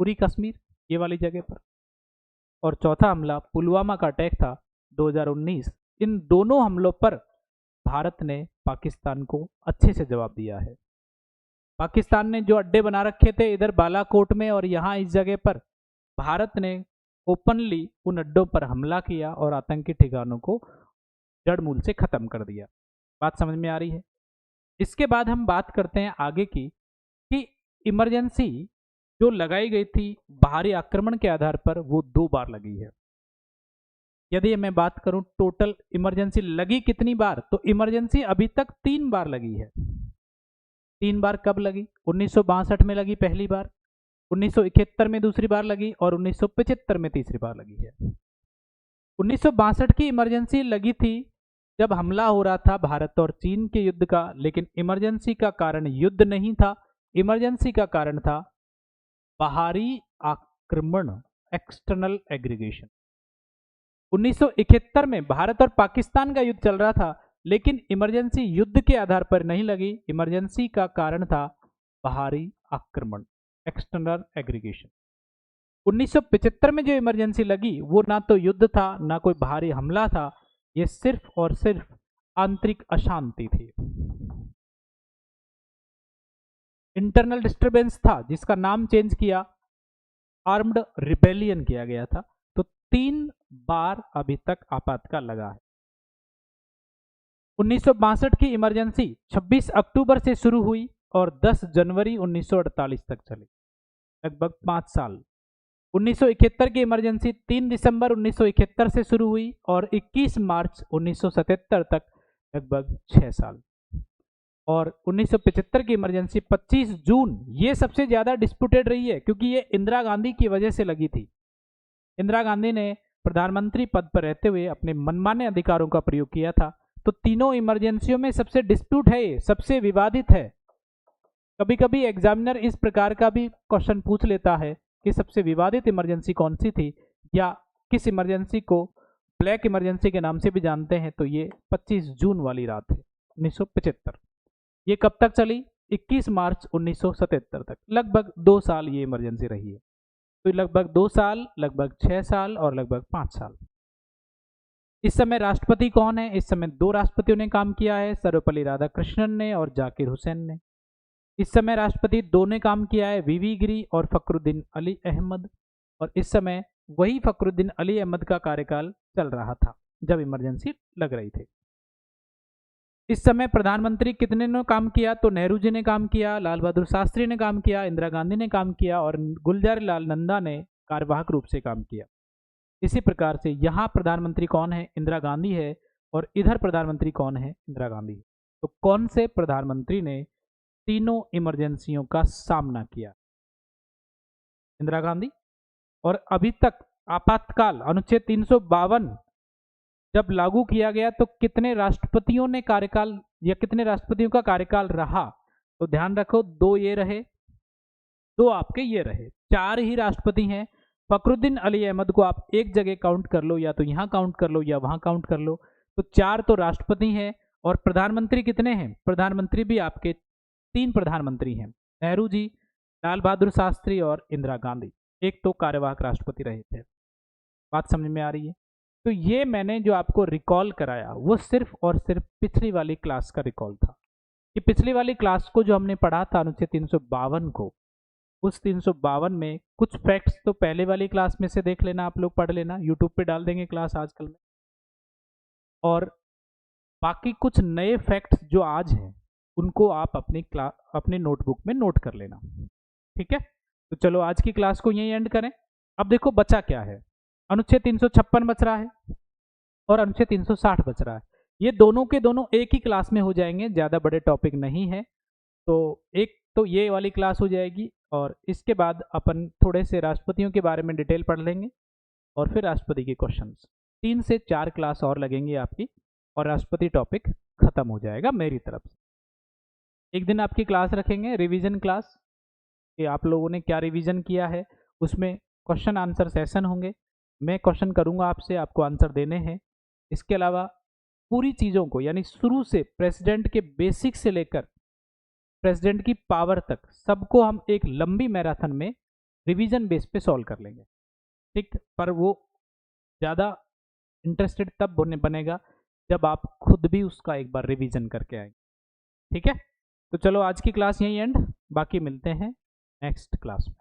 उरी कश्मीर ये वाली जगह पर। और चौथा हमला पुलवामा का अटैक था 2019। इन दोनों हमलों पर भारत ने पाकिस्तान को अच्छे से जवाब दिया है। पाकिस्तान ने जो अड्डे बना रखे थे इधर बालाकोट में और यहाँ इस जगह पर, भारत ने ओपनली उन अड्डों पर हमला किया और आतंकी ठिकानों को जड़ मूल से खत्म कर दिया। बात समझ में आ रही है? इसके बाद हम बात करते हैं आगे की कि इमरजेंसी जो लगाई गई थी बाहरी आक्रमण के आधार पर, वो 2 बार लगी है। यदि मैं बात करूं टोटल इमरजेंसी लगी कितनी बार, तो इमरजेंसी अभी तक 3 बार लगी है। 3 बार कब लगी? 1962 में लगी पहली बार, 1971 में दूसरी बार लगी और 1975 में तीसरी बार लगी है। 1962 की इमरजेंसी लगी थी जब हमला हो रहा था भारत और चीन के युद्ध का, लेकिन इमरजेंसी का कारण युद्ध नहीं था, इमरजेंसी का कारण था बाहरी आक्रमण, एक्सटर्नल एग्रीगेशन। 1971 में भारत और पाकिस्तान का युद्ध चल रहा था, लेकिन इमरजेंसी युद्ध के आधार पर नहीं लगी, इमरजेंसी का कारण था बाहरी आक्रमण, एक्सटर्नल एग्रीगेशन। 1975 में जो इमरजेंसी लगी वो ना तो युद्ध था ना कोई बाहरी हमला था, ये सिर्फ और सिर्फ आंतरिक अशांति थी, इंटरनल डिस्टरबेंस था, जिसका नाम चेंज किया, आर्म्ड रिबेलियन किया गया था। तो 3 बार अभी तक आपातकाल लगा है। 1962 की इमरजेंसी 26 अक्टूबर से शुरू हुई और 10 जनवरी 1948 तक चली, लगभग 5 साल। 1971 की इमरजेंसी 3 दिसंबर 1971 से शुरू हुई और 21 मार्च 1977 तक, लगभग 6 साल। और 1975 की इमरजेंसी 25 जून, ये सबसे ज्यादा डिस्प्यूटेड रही है क्योंकि ये इंदिरा गांधी की वजह से लगी थी। इंदिरा गांधी ने प्रधानमंत्री पद पर रहते हुए अपने मनमाने अधिकारों का प्रयोग किया था। तो तीनों इमरजेंसियों में सबसे डिस्प्यूट है, ये सबसे विवादित है। कभी कभी एग्जामिनर इस प्रकार का भी क्वेश्चन पूछ लेता है कि सबसे विवादित इमरजेंसी कौन सी थी, या किस इमरजेंसी को ब्लैक इमरजेंसी के नाम से भी जानते हैं। तो ये 25 जून वाली रात है 1975। ये कब तक चली? 21 मार्च 1977 तक, लगभग 2 साल ये इमरजेंसी रही है। तो लगभग 2 साल, लगभग 6 साल और लगभग 5 साल। इस समय राष्ट्रपति कौन है? इस समय 2 राष्ट्रपतियों ने काम किया है, सर्वपल्ली राधाकृष्णन ने और जाकिर हुसैन ने। इस समय राष्ट्रपति 2 ने काम किया है, वीवी गिरी और फखरुद्दीन अली अहमद। और इस समय वही फखरुद्दीन अली अहमद का कार्यकाल चल रहा था जब इमरजेंसी लग रही थी। इस समय प्रधानमंत्री कितने ने काम किया? तो नेहरू जी ने काम किया, लाल बहादुर शास्त्री ने काम किया, इंदिरा गांधी ने काम किया और गुलजारीलाल नंदा ने कार्यवाहक रूप से काम किया। इसी प्रकार से यहाँ प्रधानमंत्री कौन है? इंदिरा गांधी है, और इधर प्रधानमंत्री कौन है? इंदिरा गांधी। तो कौन से प्रधानमंत्री ने तीनों इमरजेंसियों का सामना किया? इंदिरा गांधी। और अभी तक आपातकाल अनुच्छेद 352 जब लागू किया गया तो कितने राष्ट्रपतियों ने कार्यकाल, या कितने राष्ट्रपतियों का कार्यकाल रहा? तो ध्यान रखो, 2 ये रहे, 2 आपके ये रहे, 4 ही राष्ट्रपति हैं। फखरुद्दीन अली अहमद को आप एक जगह काउंट कर लो, या तो यहां काउंट कर लो या वहां काउंट कर लो। तो 4 तो राष्ट्रपति हैं। और प्रधानमंत्री कितने हैं? प्रधानमंत्री भी आपके 3 प्रधानमंत्री हैं, नेहरू जी, लाल बहादुर शास्त्री और इंदिरा गांधी। एक तो कार्यवाहक राष्ट्रपति रहे थे। बात समझ में आ रही है? तो ये मैंने जो आपको रिकॉल कराया वो सिर्फ और सिर्फ पिछली वाली क्लास का रिकॉल था, कि पिछली वाली क्लास को जो हमने पढ़ा था अनुच्छेद 352 को, उस 352 में कुछ फैक्ट्स तो पहले वाली क्लास में से देख लेना, आप लोग पढ़ लेना, यूट्यूब पे डाल देंगे क्लास आजकल में। और बाकी कुछ नए फैक्ट्स जो आज हैं उनको आप अपने नोटबुक में नोट कर लेना, ठीक है? तो चलो आज की क्लास को यहीं एंड करें। अब देखो बचा क्या है, अनुच्छेद 356 बच रहा है और अनुच्छेद 360 बच रहा है। ये दोनों के दोनों एक ही क्लास में हो जाएंगे, ज़्यादा बड़े टॉपिक नहीं है। तो एक तो ये वाली क्लास हो जाएगी और इसके बाद अपन थोड़े से राष्ट्रपतियों के बारे में डिटेल पढ़ लेंगे और फिर राष्ट्रपति के क्वेश्चंस। 3 से 4 क्लास और लगेंगी आपकी और राष्ट्रपति टॉपिक खत्म हो जाएगा मेरी तरफ से। एक दिन आपकी क्लास रखेंगे, रिवीजन क्लास, कि आप लोगों ने क्या रिवीजन किया है। उसमें क्वेश्चन आंसर सेशन होंगे, मैं क्वेश्चन करूंगा आपसे, आपको आंसर देने हैं। इसके अलावा पूरी चीज़ों को यानी शुरू से प्रेसिडेंट के बेसिक से लेकर प्रेसिडेंट की पावर तक सबको हम एक लंबी मैराथन में रिवीजन बेस पे सॉल्व कर लेंगे। ठीक, पर वो ज़्यादा इंटरेस्टेड तब बनेगा जब आप खुद भी उसका एक बार रिवीजन करके आएंगे। ठीक है, तो चलो आज की क्लास यहीं एंड, बाकी मिलते हैं नेक्स्ट क्लास में।